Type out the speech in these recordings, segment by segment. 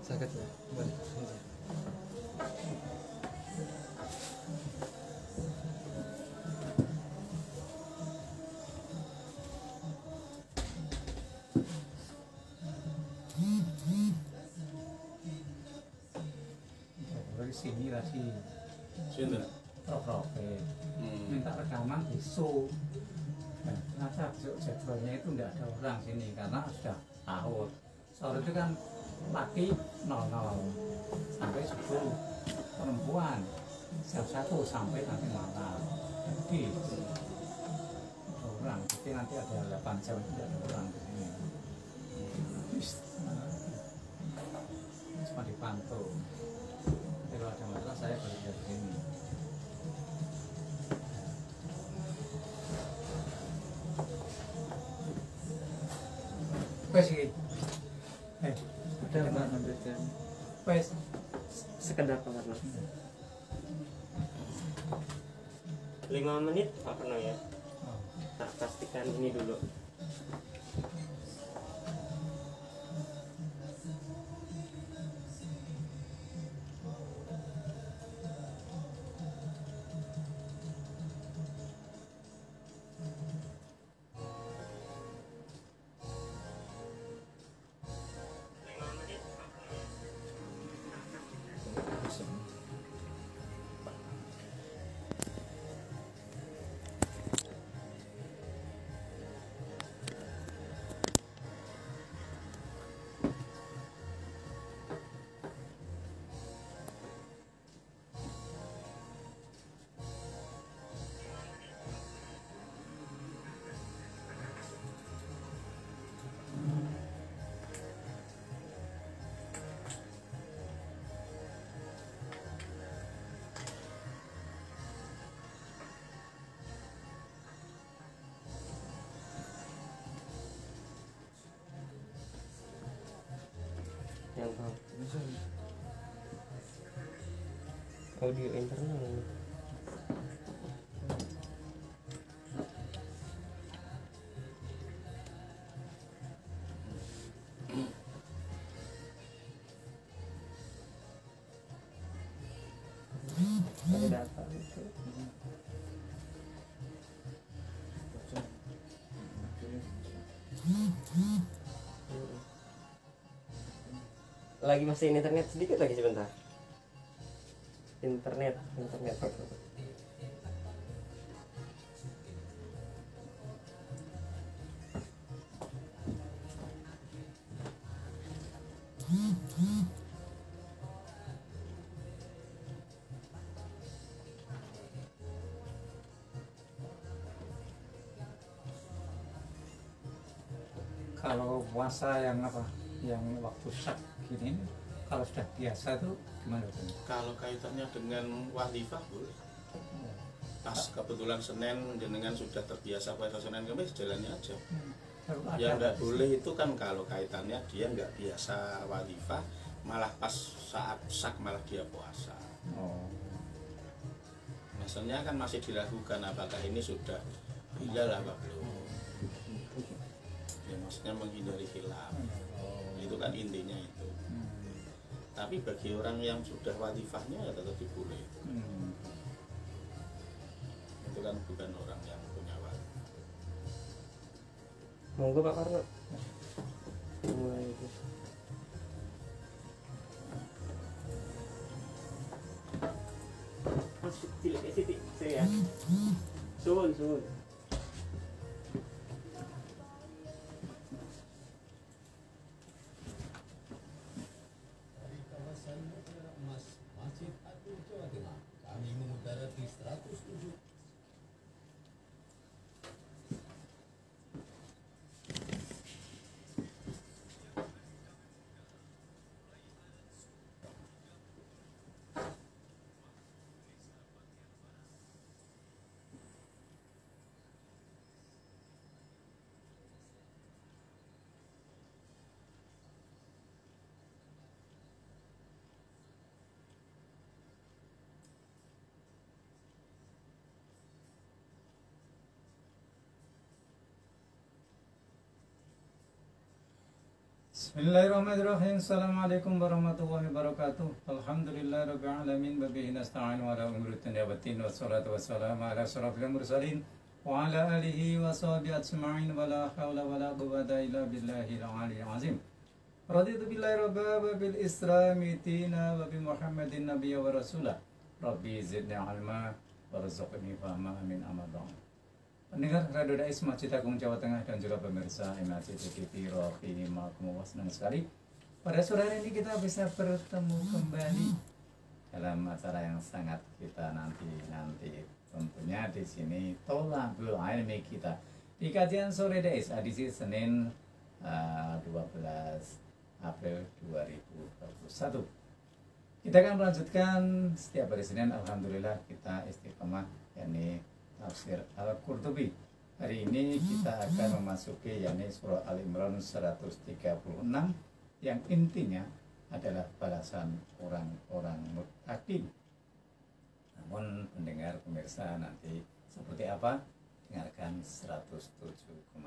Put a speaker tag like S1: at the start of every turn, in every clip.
S1: Sakit ya. Boleh.
S2: Dari sini lagi
S3: Sinten?
S2: Prof. Minta rekaman besok. Nah, ternyata jadwalnya itu enggak ada orang sini karena sudah sahur. Sahur itu kan pagi 00 sampai subuh, perempuan jam 1 sampai nanti malam. Jadi ada orang, jadi nanti ada 8 jam tidak ada orang di sini. Cuma dipantau. Kalau ada masalah saya balik dari sini. Wes iki.
S1: Udah Mbak lanjutkan.
S2: Wes
S4: Sekedar pengertian. 5 menit Pak Purno ya. Tak pastikan ini dulu. Yang audio internal ini. Ada data itu. Lagi masih internet sedikit lagi sebentar. Internet.
S2: Kalau puasa yang apa? Yang waktu syak gini, kalau sudah biasa itu gimana tuh?
S3: Kalau kaitannya dengan wadifah boleh. Pas kebetulan Senin jenengan sudah terbiasa puasa Senin Kamis jalannya aja. Yang nggak boleh itu kan kalau kaitannya dia nggak biasa wadifah, malah pas saat syak malah dia puasa.
S2: Oh.
S3: Maksudnya kan masih dilakukan apakah ini sudah hilal apa belum. Ya maksudnya menghindari khilaf. Itu kan intinya itu. Tapi bagi orang yang sudah wadifahnya ya tetap boleh. Itu kan bukan orang yang punya wadifah.
S4: Monggo Pak Karno. Mulai itu. Masuk cilik titik saya. Suwun.
S5: Masjid Agung Jawa Tengah, kami mengudara di 107.
S2: Bismillahirrahmanirrahim. Assalamualaikum warahmatullahi wabarakatuh. Alhamdulillahirabbil alamin wa bihi nasta'in wa ala umuri dunya waddin wassalatu wassalamu ala asyrafil mursalin wa ala alihi wa sahbihi ajma'in wa la haula wa la quwwata illa billahil aliyyil azim. Raditu billahi rabba wa bil islami dina wa bi Muhammadin nabiyya wa rasula. Rabbi zidni ilma warzuqni fahma amin amadhan. Pendengar Radio Dais Masjid Agung Jawa Tengah dan juga pemirsa MAC TV rahimakumullah, senang sekali pada sore hari ini kita bisa bertemu kembali dalam acara yang sangat kita nanti tentunya di sini Tholaqul Ilmi kita di kajian sore Dais edisi Senin 12 April 2021. Kita akan melanjutkan setiap hari Senin, alhamdulillah kita istiqomah yakni Tafsir Al-Qurtubi. Hari ini kita akan memasuki yakni surah Al-Imran 136 yang intinya adalah balasan orang-orang muttaqin. Namun pendengar pemirsa nanti seperti apa? Dengarkan 107,9.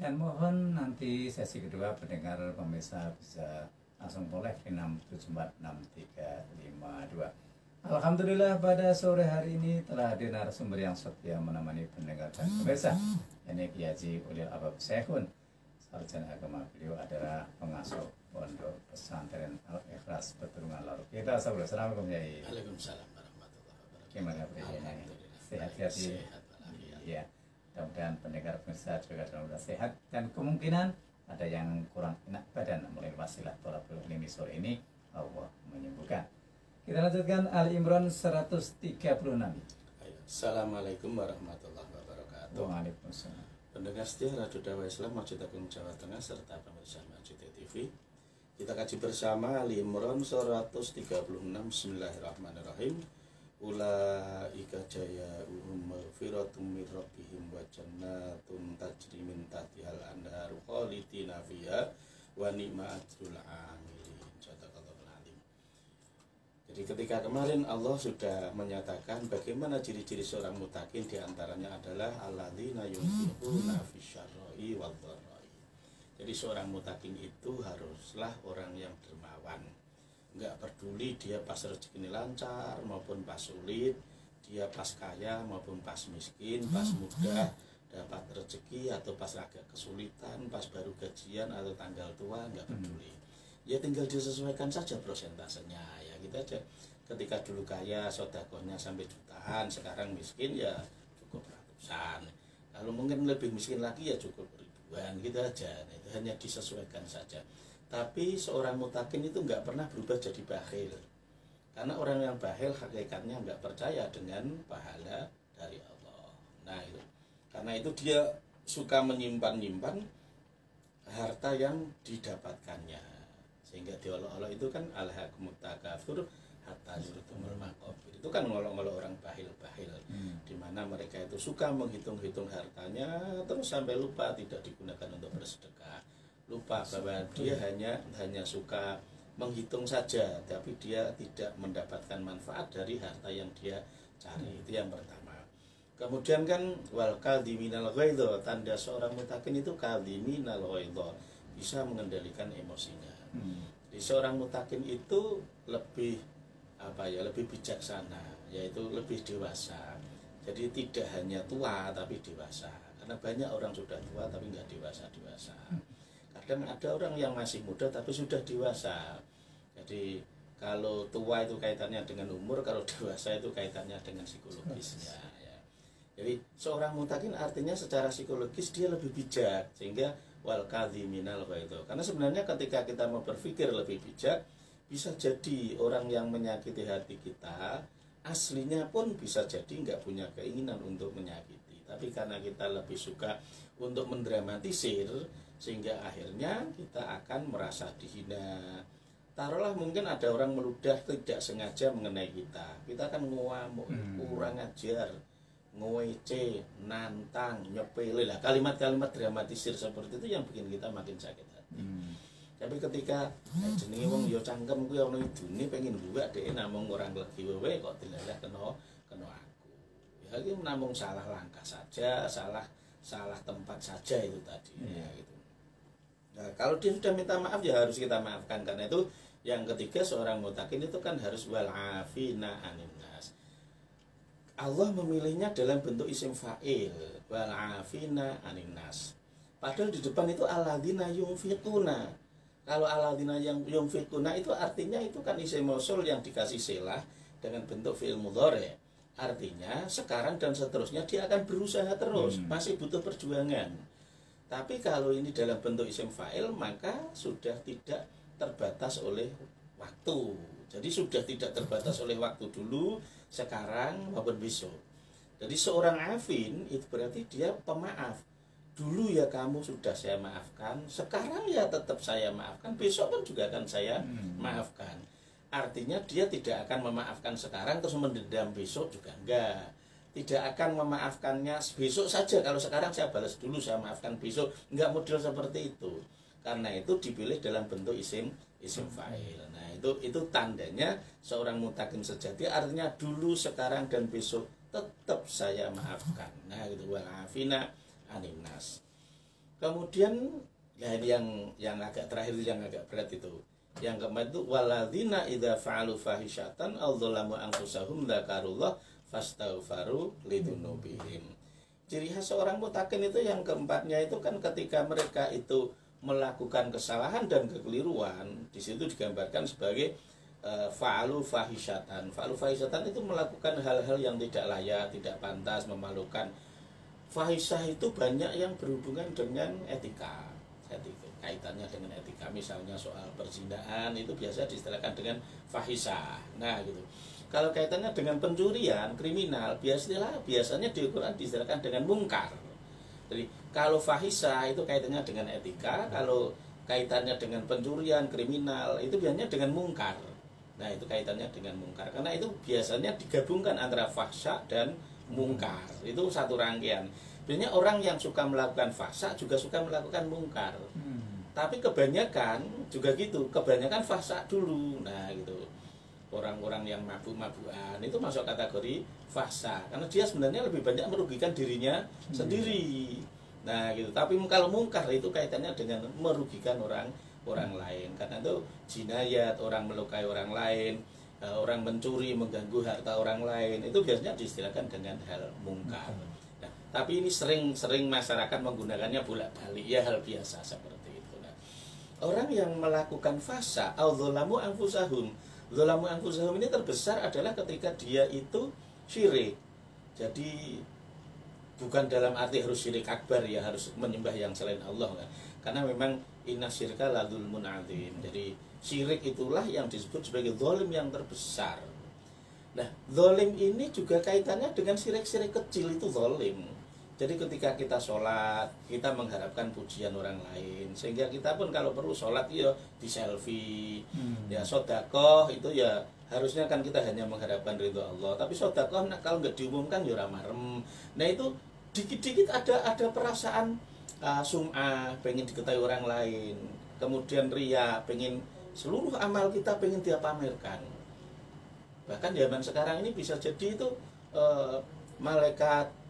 S2: Dan mohon nanti sesi kedua pendengar pemirsa bisa langsung boleh di 6746352. Alhamdulillah pada sore hari ini telah hadir narasumber yang setia menemani pendengar dan pemirsa. Ini Kiai Haji Ulil Albab Syekhun. Sarjana agama beliau adalah pengasuh Pondok Pesantren Al-Ikhlas Peturungan Laru. Kita sabar. Assalamualaikum Kiai.
S3: Waalaikumsalam warahmatullahi wabarakatuh.
S2: Gimana beliaunya? Sehat-sehat. Iya. Mudah-mudahan pendengar pemirsa juga dalam sehat dan kemungkinan ada yang kurang enak badan mulai wasilah tholaqul ilmi sore ini Allah menyembuhkan. Kita lanjutkan Ali Imran 136.
S3: Assalamualaikum warahmatullahi wabarakatuh.
S2: Waalaikumsalam.
S3: Pendengar setia Radio Dakwah Islam Masjid Agung Jawa Tengah serta pemirsa Masjid TV, kita kaji bersama Ali Imran 136. Bismillahirrahmanirrahim. Ulaika jayaa'uhum maghfiratum mir rabbihim wa jannatun tajri min tahtihal anharu khalidina fiha wa ni'ma ajrul 'amilin. Jadi ketika kemarin Allah sudah menyatakan bagaimana ciri-ciri seorang mutakin, diantaranya adalah alladzina yunfiquna fisyarra'i wadh-dharra'i. Jadi seorang mutakin itu haruslah orang yang dermawan. Enggak peduli dia pas rezeki lancar maupun pas sulit, dia pas kaya maupun pas miskin, pas muda dapat rezeki atau pas agak kesulitan, pas baru gajian atau tanggal tua, enggak peduli. Ya tinggal disesuaikan saja prosentasenya ya gitu aja. Ketika dulu kaya sedekahnya sampai jutaan, sekarang miskin ya cukup ratusan. Kalau mungkin lebih miskin lagi ya cukup ribuan gitu aja. Nah, itu hanya disesuaikan saja. Tapi seorang mutakin itu nggak pernah berubah jadi bakhil. Karena orang yang bakhil hakikatnya nggak percaya dengan pahala dari Allah. Nah itu. Karena itu dia suka menyimpan-nyimpan harta yang didapatkannya. Sehingga diolok-olok itu kan alhaakumut takatsur hatta zurtumul maqabir. Itu kan ngolok-ngolok orang bahil-bahil, di mana mereka itu suka menghitung-hitung hartanya terus sampai lupa tidak digunakan untuk bersedekah. Lupa bahwa dia hanya suka menghitung saja, tapi dia tidak mendapatkan manfaat dari harta yang dia cari. Itu yang pertama. Kemudian kan wal kadhiminal ghaidha, tanda seorang mutakin itu kadhiminal ghaidha, bisa mengendalikan emosinya. Jadi seorang mutakin itu lebih lebih bijaksana, yaitu lebih dewasa. Jadi tidak hanya tua tapi dewasa. Karena banyak orang sudah tua tapi nggak dewasa. Kadang ada orang yang masih muda tapi sudah dewasa. Jadi kalau tua itu kaitannya dengan umur, kalau dewasa itu kaitannya dengan psikologisnya. Ya. Jadi seorang mutakin artinya secara psikologis dia lebih bijak, sehingga wal kadhiminal ghaidha. Karena sebenarnya ketika kita mau berpikir lebih bijak, bisa jadi orang yang menyakiti hati kita aslinya pun bisa jadi nggak punya keinginan untuk menyakiti, tapi karena kita lebih suka untuk mendramatisir, sehingga akhirnya kita akan merasa dihina. Taruhlah mungkin ada orang meludah tidak sengaja mengenai kita akan ngamuk, kurang ajar, ngece, nantang, nyepele lah, kalimat-kalimat dramatisir seperti itu yang bikin kita makin sakit hati. Tapi ketika jenenge wong ya cangkem kuwi ana idune pengen gua dhek namung orang legi wewe kok dilalah kena aku. Ya iki namung salah langkah saja, salah tempat saja itu tadi. Ya gitu. Nah, kalau dia sudah minta maaf ya harus kita maafkan. Karena itu yang ketiga seorang mutakin itu kan harus wal afina anin nas. Allah memilihnya dalam bentuk isim fa'il, wal afina anin nas. Padahal di depan itu alladzina yunfiquna. Kalau alladzina yang yunfiquna itu artinya itu kan isim mausul yang dikasih silah dengan bentuk fi'il mudhari'. Artinya sekarang dan seterusnya dia akan berusaha terus, masih butuh perjuangan. Tapi kalau ini dalam bentuk isim fa'il maka sudah tidak terbatas oleh waktu. Jadi sudah tidak terbatas oleh waktu dulu, sekarang maupun besok. Jadi seorang afin itu berarti dia pemaaf. Dulu ya kamu sudah saya maafkan, sekarang ya tetap saya maafkan, besok pun juga akan saya maafkan. Artinya dia tidak akan memaafkan sekarang terus mendendam besok juga enggak. Tidak akan memaafkannya besok saja, kalau sekarang saya balas dulu, saya maafkan besok. Enggak model seperti itu. Karena itu dipilih dalam bentuk isim fa'il. Nah, itu tandanya seorang mutakin sejati, artinya dulu, sekarang dan besok tetap saya maafkan. Nah, itu wal afina anin nas. Kemudian ya yang agak terakhir yang agak berat itu. Yang keempat itu waladzina idza fa'alu fahisyatan aw dzalamu anfusahum dzakarullah fastaghfaru lidzunubihim. Ciri khas seorang mutakin itu yang keempatnya itu kan ketika mereka itu melakukan kesalahan dan kekeliruan, di situ digambarkan sebagai fa'alu fahisyatan. Fa'alu fahisyatan itu melakukan hal-hal yang tidak layak, tidak pantas, memalukan. Fahisyah itu banyak yang berhubungan dengan etika. Kaitannya dengan etika, misalnya soal perzinahan itu biasa diistilahkan dengan fahisyah. Nah, gitu. Kalau kaitannya dengan pencurian, kriminal, biasanya di Al-Quran diistilahkan dengan mungkar. Jadi kalau fahisyah itu kaitannya dengan etika, kalau kaitannya dengan pencurian, kriminal itu biasanya dengan mungkar. Nah, itu kaitannya dengan mungkar. Karena itu biasanya digabungkan antara fahsya dan mungkar. Itu satu rangkaian. Biasanya orang yang suka melakukan fahsya juga suka melakukan mungkar. Tapi kebanyakan juga gitu, kebanyakan fahsya dulu. Nah, gitu. Orang-orang yang mabuk-mabukan itu masuk kategori fahsya karena dia sebenarnya lebih banyak merugikan dirinya sendiri. Nah, gitu. Tapi kalau mungkar itu kaitannya dengan merugikan orang lain. Karena itu jinayat, orang melukai orang lain, orang mencuri, mengganggu harta orang lain, itu biasanya diistilahkan dengan hal mungkar. Nah, tapi ini sering masyarakat menggunakannya bolak-balik, ya hal biasa seperti itu. Nah, orang yang melakukan fahsya, dzalamu anfusahum. Dzalamu anfusahum ini terbesar adalah ketika dia itu syirik. Jadi bukan dalam arti harus syirik akbar ya, harus menyembah yang selain Allah kan. Karena memang inna syirka la dzulmun adzim. Jadi syirik itulah yang disebut sebagai zalim yang terbesar. Nah, zalim ini juga kaitannya dengan syirik-syirik kecil itu zalim. Jadi ketika kita sholat, kita mengharapkan pujian orang lain, sehingga kita pun kalau perlu sholat ya di selfie, ya sodakoh itu ya harusnya kan kita hanya mengharapkan ridho Allah. Tapi sodakoh kalau nggak diumumkan ya ramarem. Nah itu dikit-dikit ada perasaan sum'ah, pengen diketahui orang lain, kemudian ria, pengen seluruh amal kita pengen dia pamerkan. Bahkan zaman sekarang ini bisa jadi itu malaikat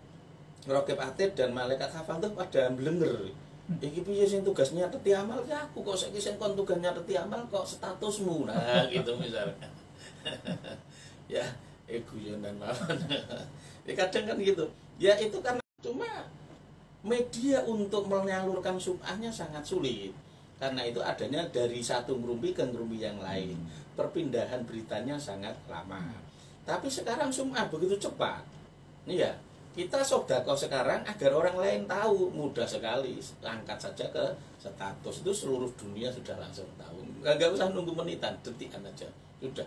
S3: Raqib Atid dan malaikat hafal tuh pada blenger. Iki piye sing tugasnya nyateti amal ya aku kok saiki sing kon tugas nyateti amal kok statusmu. Nah, gitu misalnya. Ya, guyonan mawon. Ya kadang kan gitu. Ya itu karena cuma media untuk menyalurkan sum'ahnya sangat sulit. Karena itu adanya dari satu ngerumpi ke ngerumpi yang lain. Perpindahan beritanya sangat lama. Tapi sekarang sum'ah begitu cepat. Iya. Kita sedekah sekarang agar orang lain tahu, mudah sekali, angkat saja ke status itu seluruh dunia sudah langsung tahu, nggak usah nunggu menitan, detikan aja sudah.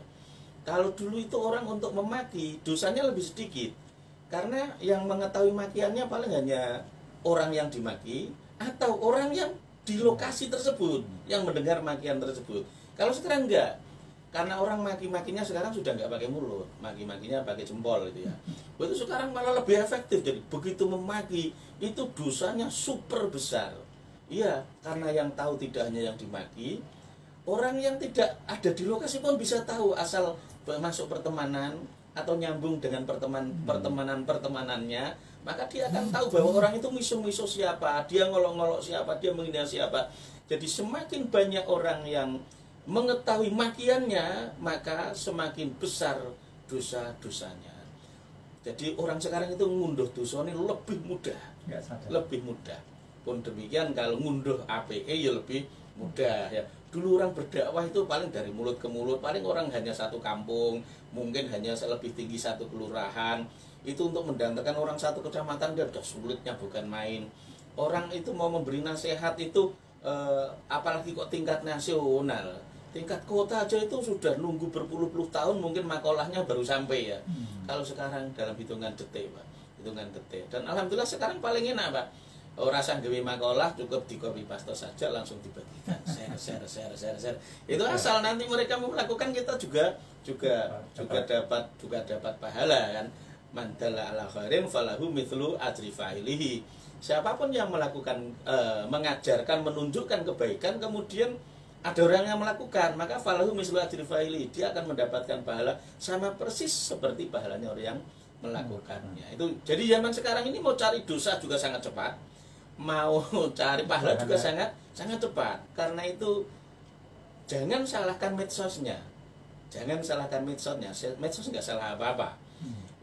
S3: Kalau dulu itu orang untuk memaki dosanya lebih sedikit karena yang mengetahui makiannya paling hanya orang yang dimaki atau orang yang di lokasi tersebut yang mendengar makian tersebut. Kalau sekarang enggak, karena orang maki-makinya sekarang sudah nggak pakai mulut, maki-makinya pakai jempol gitu ya. Itu sekarang malah lebih efektif. Jadi begitu memaki itu dosanya super besar. Iya, karena yang tahu tidak hanya yang dimaki, orang yang tidak ada di lokasi pun bisa tahu asal masuk pertemanan atau nyambung dengan pertemanannya, maka dia akan tahu bahwa orang itu miso-miso siapa, dia ngolok-ngolok siapa, dia menghina siapa. Jadi semakin banyak orang yang mengetahui makiannya, maka semakin besar dosa-dosanya. Jadi orang sekarang itu ngunduh dosa ini lebih mudah,
S2: Nggak sadar.
S3: lebih mudah. Pun demikian kalau ngunduh APE ya lebih mudah ya. Dulu orang berdakwah itu paling dari mulut ke mulut, paling orang hanya satu kampung, mungkin hanya lebih tinggi satu kelurahan. Itu untuk mendatangkan orang satu kecamatan dan sudah sulitnya bukan main. Orang itu mau memberi nasihat itu apalagi kok tingkat nasional, tingkat kota aja itu sudah nunggu berpuluh-puluh tahun, mungkin makolahnya baru sampai ya. Kalau sekarang dalam hitungan detik, Pak, hitungan detik. Dan alhamdulillah sekarang paling enak, Pak. Rasa gawe makalah cukup di copy paste saja langsung dibagikan, share. Itu asal nanti mereka mau melakukan, kita juga dapat pahala kan. Man dalla ala khairin falahu mithlu ajri fa'ilihi. Siapapun yang melakukan mengajarkan, menunjukkan kebaikan, kemudian ada orang yang melakukan, maka falahu mithlu ajri fa'ilihi, dia akan mendapatkan pahala sama persis seperti pahalanya orang yang melakukannya. Itu jadi zaman sekarang ini mau cari dosa juga sangat cepat, mau cari pahala juga sangat cepat. Karena itu jangan salahkan medsosnya, medsos nggak salah apa-apa.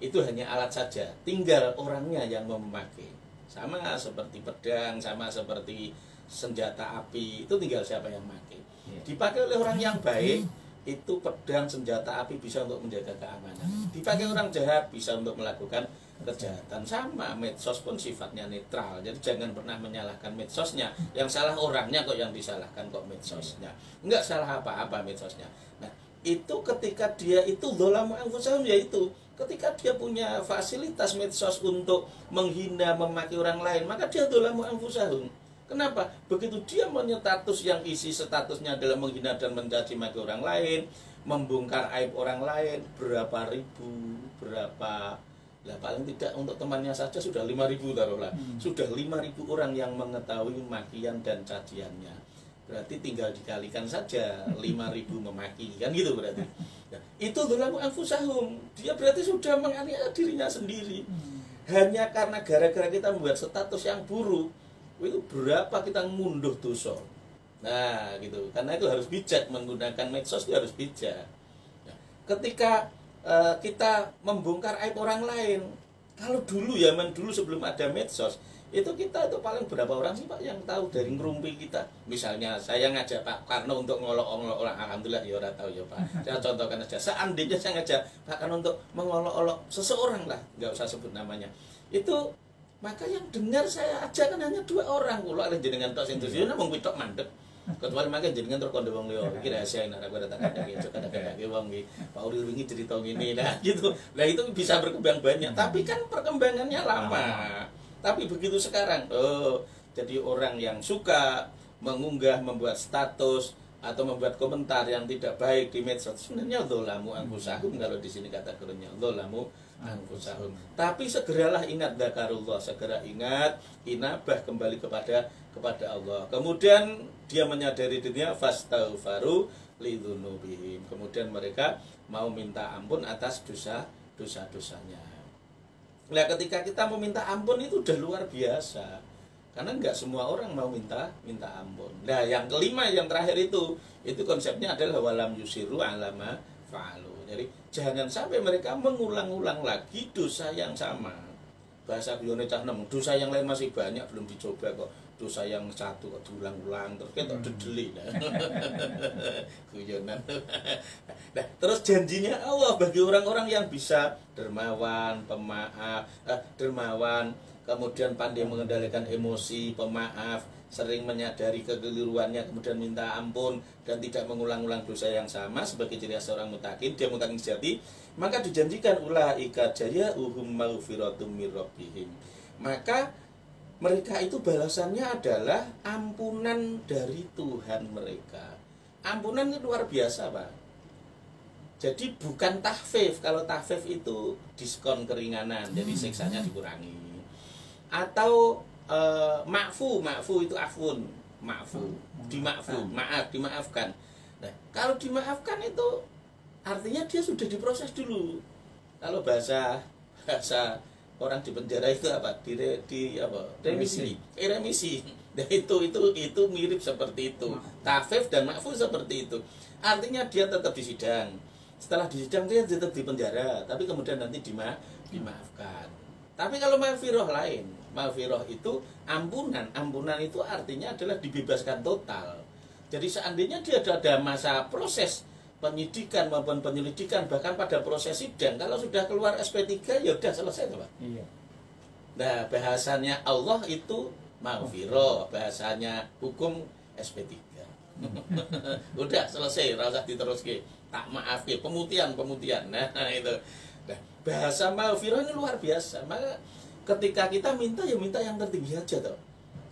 S3: Itu hanya alat saja, tinggal orangnya yang memakai. Sama seperti pedang, sama seperti senjata api, itu tinggal siapa yang memakai. Dipakai oleh orang yang baik, itu pedang, senjata api bisa untuk menjaga keamanan. Dipakai orang jahat bisa untuk melakukan kejahatan. Sama medsos pun sifatnya netral, jadi jangan pernah menyalahkan medsosnya. Yang salah orangnya kok, yang disalahkan kok medsosnya. Enggak salah apa-apa medsosnya. Nah, itu ketika dia itu dzalamu anfusahum, yaitu ketika dia punya fasilitas medsos untuk menghina, memaki orang lain, maka dia dzalamu anfusahum. Kenapa? Begitu dia menyetatus yang isi statusnya adalah menghina dan mencaci maki orang lain, membongkar aib orang lain, berapa ribu, lah paling tidak untuk temannya saja sudah 5.000 taruhlah. Sudah 5.000 orang yang mengetahui makian dan caciannya. Berarti tinggal dikalikan saja 5.000 memaki, kan gitu berarti. Nah, itu dzalamu anfusahum. Dia berarti sudah menganiaya dirinya sendiri. Hanya karena gara-gara kita membuat status yang buruk, itu berapa kita ngunduh dosa. Nah gitu, karena itu harus bijak, menggunakan medsos itu harus bijak. Nah, ketika kita membongkar aib orang lain, kalau dulu zaman dulu sebelum ada medsos, itu kita itu paling berapa orang sih Pak yang tahu dari ngerumpi kita. Misalnya saya ngajak Pak Karno untuk ngolok-olok orang, alhamdulillah ya orang tahu ya Pak. Saya contohkan aja, seandainya saya ngajak Pak Karno untuk mengolok-olok seseorang lah, nggak usah sebut namanya, itu maka yang dengar saya ajak kan hanya 2 orang. Kalau ada jenengan tok sing tujuh namung pitok mandek. Kecuali makan jenengan terus kondo wong liya. Iki rahasia nek aku datang ada iki kadang-kadang wong iki. Pak Uril wingi cerita ngene nah gitu. Lah itu bisa berkembang banyak, tapi kan perkembangannya lama. Tapi begitu sekarang, jadi orang yang suka mengunggah, membuat status atau membuat komentar yang tidak baik di medsos, sebenarnya dzalamu anfusahum. Kalau di sini kata kerennya dzalamu anfusahum. Tapi segeralah ingat dzakarullah, segera ingat, inabah kembali kepada Allah. Kemudian dia menyadari dirinya, fastaghfaru lidzunubihim. Kemudian mereka mau minta ampun atas dosa-dosanya. Nah, ketika kita meminta ampun itu udah luar biasa. Karena nggak semua orang mau minta ampun. Nah, yang kelima, yang terakhir itu konsepnya adalah walam yusiru alama fa'alu. Jadi jangan sampai mereka mengulang-ulang lagi dosa yang sama. Bahasa guyone cah nem, dosa yang lain masih banyak belum dicoba kok. Dosa yang satu kok diulang-ulang terus ketok dedeli. Guyonan. Nah, terus janjinya Allah bagi orang-orang yang bisa dermawan, pemaaf, dermawan, kemudian pandai mengendalikan emosi, pemaaf, sering menyadari kekeliruannya, kemudian minta ampun dan tidak mengulang-ulang dosa yang sama sebagai ciri khas seorang muttaqin, dia muttaqin sejati, maka dijanjikan ulaika jazaa'uhum maghfiratum mir rabbihim. Maka mereka itu balasannya adalah ampunan dari Tuhan mereka. Ampunan itu luar biasa, Pak. Jadi bukan tahfif. Kalau tahfif itu diskon keringanan, jadi siksanya dikurangi. Atau ma'fu itu afun, dimaafkan. Nah, kalau dimaafkan itu artinya dia sudah diproses dulu. Kalau bahasa orang di penjara itu apa? Remisi. Remisi. Nah, itu mirip seperti itu. Kafif dan ma'fu seperti itu. Artinya dia tetap di sidang. Setelah di sidang dia tetap di penjara, tapi kemudian nanti dimaafkan. Tapi kalau maghfirah lain, maghfirah itu ampunan. Ampunan itu artinya adalah dibebaskan total. Jadi seandainya dia ada masa proses penyidikan maupun penyelidikan, bahkan pada proses sidang, kalau sudah keluar SP3 ya udah selesai, Pak.
S2: Iya.
S3: Nah, bahasanya Allah itu maghfirah, bahasanya hukum SP3. Udah selesai, rasa diteruske. Tak maaf ya, pemutihan. Nah, itu. Nah, bahasa maghfirah ini luar biasa. Maka ketika kita minta ya minta yang tertinggi aja toh.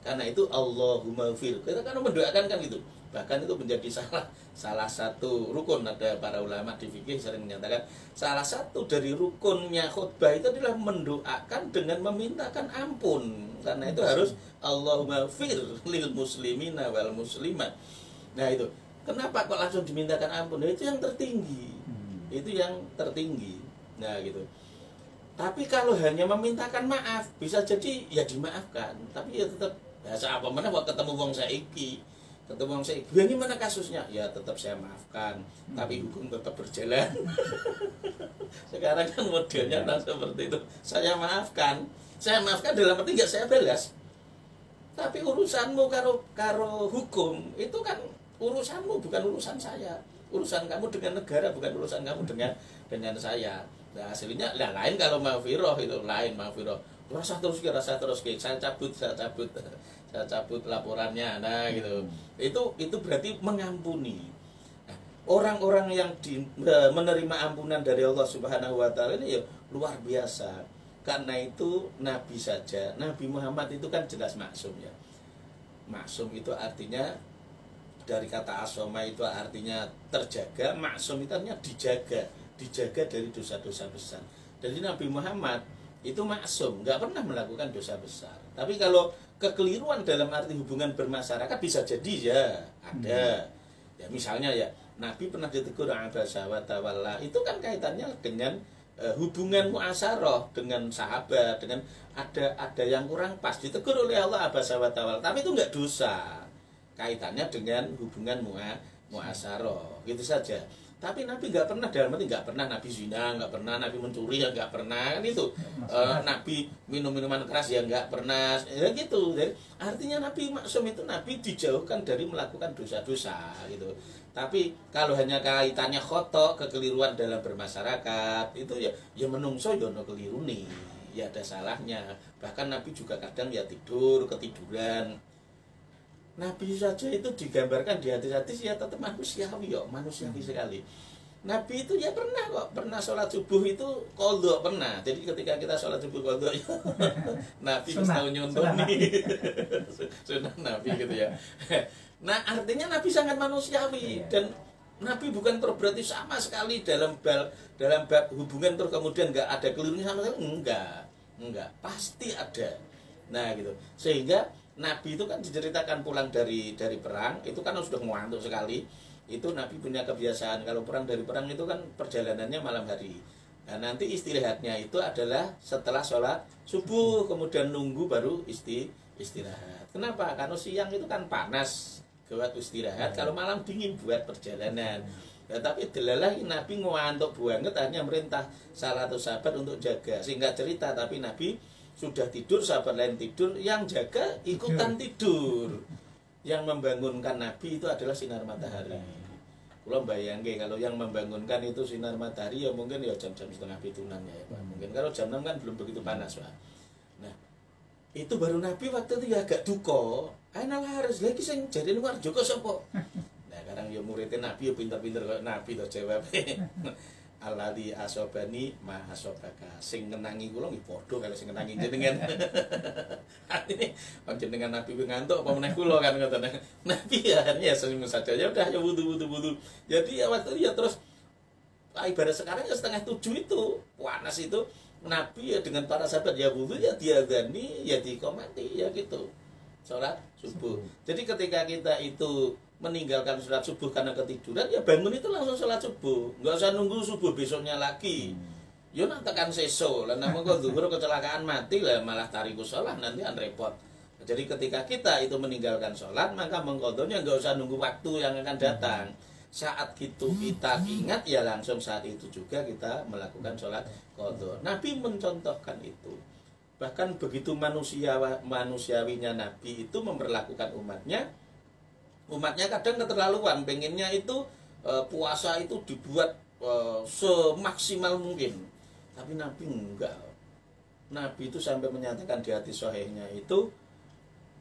S3: Karena itu Allahumma maghfir. Kita kan mendoakan kan gitu. Bahkan itu menjadi salah satu rukun. Ada para ulama di fikih sering menyatakan salah satu dari rukunnya khutbah itu adalah mendoakan dengan memintakan ampun. Karena itu harus Allahumma maghfir lil muslimina wal muslimat. Nah itu kenapa kok langsung dimintakan ampun? Nah, itu yang tertinggi. Itu yang tertinggi. Nah gitu. Tapi kalau hanya memintakan maaf, bisa jadi ya dimaafkan. Tapi ya tetap bahasa apa mana kok ketemu wong saiki. Ketemu wong saiki, gimana kasusnya? Ya tetap saya maafkan, tapi hukum tetap berjalan. Sekarang kan modelnya seperti itu. Saya maafkan dalam arti nggak saya balas. Tapi urusanmu karo hukum itu kan urusanmu, bukan urusan saya. Urusan kamu dengan negara, bukan urusan kamu dengan saya. Nah, hasilnya lain kalau maghfirah itu lain maghfirah. Rasa terus saya cabut laporannya. Nah gitu. Itu berarti mengampuni. Nah, orang-orang yang menerima ampunan dari Allah Subhanahu wa taala ini ya luar biasa. Karena itu Nabi saja, Nabi Muhammad itu kan jelas maksum ya. Maksum itu artinya dari kata asoma itu artinya terjaga, maksum itu artinya dijaga dari dosa-dosa besar. Jadi Nabi Muhammad itu maksum, nggak pernah melakukan dosa besar. Tapi kalau kekeliruan dalam arti hubungan bermasyarakat bisa jadi ya ada. Ya misalnya ya Nabi pernah ditegur abasa wa tawalla. Itu kan kaitannya dengan hubungan muasyarah dengan sahabat, dengan ada yang kurang pas ditegur oleh Allah abasa wa tawalla. Tapi itu nggak dosa. Kaitannya dengan hubungan muasyarah. Gitu saja. Tapi Nabi nggak pernah, dalam arti nggak pernah Nabi zina, nggak pernah Nabi mencuri ya nggak pernah kan itu. Nabi minum minuman keras ya nggak pernah ya gitu. Jadi artinya Nabi maksum itu Nabi dijauhkan dari melakukan dosa-dosa gitu. Tapi kalau hanya kaitannya khotok, kekeliruan dalam bermasyarakat itu ya menungso ya ono keliru nih, ya ada salahnya. Bahkan Nabi juga kadang ya ketiduran. Nabi saja itu digambarkan di hadis-hadis ya tetap manusiawi kok, manusiawi sekali. Nabi itu ya pernah sholat subuh itu qadha pernah. Jadi ketika kita sholat subuh qadha ya Nabi mesti tahu nyontoni. Sunnah Nabi gitu ya. Nah, artinya Nabi sangat manusiawi dan Nabi bukan berarti sama sekali dalam bab hubungan terus kemudian nggak ada kelirunya sama sekali, enggak, pasti ada. Nah, gitu. Sehingga Nabi itu kan diceritakan pulang dari perang, itu kan sudah ngantuk sekali. Itu Nabi punya kebiasaan kalau pulang dari perang itu kan perjalanannya malam hari. Nah, nanti istirahatnya itu adalah setelah sholat subuh, kemudian nunggu baru istirahat. Kenapa? Karena siang itu kan panas buat istirahat, kalau malam dingin buat perjalanan. Ya, tapi delalah Nabi ngantuk banget, akhirnya merintah salah satu sahabat untuk jaga. Sehingga cerita, tapi Nabi sudah tidur, sahabat lain tidur, yang jaga ikutan tidur. Yang membangunkan Nabi itu adalah sinar matahari. Kalau bayangke kalau yang membangunkan itu sinar matahari ya mungkin ya jam-jam setengah pitunan ya Pak. Mungkin kalau jam 6 kan belum begitu panas Pak. Nah, itu baru Nabi waktu itu ya agak duka. Ana harus lagi sing jadi luar Joko sapa? Nah, kadang ya muridnya Nabi ya pinter-pinter kok Nabi to jawab. Alladzi asobani ma asobaka, sing ngenangi kula nggih padha karo sing ngenangi jenengan. Artine panjenengan Nabi ngantuk apa meneh kula kan ngoten. Nabi ya akhirnya sering saja ya udah ya wudu. Jadi ya waktu ya terus ibarat sekarang ya 6:30 itu panas itu Nabi ya dengan para sahabat ya wudu ya diadzani ya dikomati ya gitu. Salat subuh. Jadi ketika kita itu meninggalkan sholat subuh karena ketiduran, ya bangun itu langsung sholat subuh, nggak usah nunggu subuh besoknya lagi. Yo nak tekan seso, lah namung kok dhuwur kecelakaan mati lah malah tariku sholat nanti kan repot. Jadi ketika kita itu meninggalkan sholat, maka mengqadhonya nggak usah nunggu waktu yang akan datang. Saat itu kita ingat ya langsung saat itu juga kita melakukan sholat qadha. Nabi mencontohkan itu. Bahkan begitu manusiawinya Nabi itu memperlakukan umatnya kadang keterlaluan, pengennya itu puasa itu dibuat semaksimal mungkin. Tapi Nabi enggak. Nabi itu sampai menyatakan di hadis sahihnya itu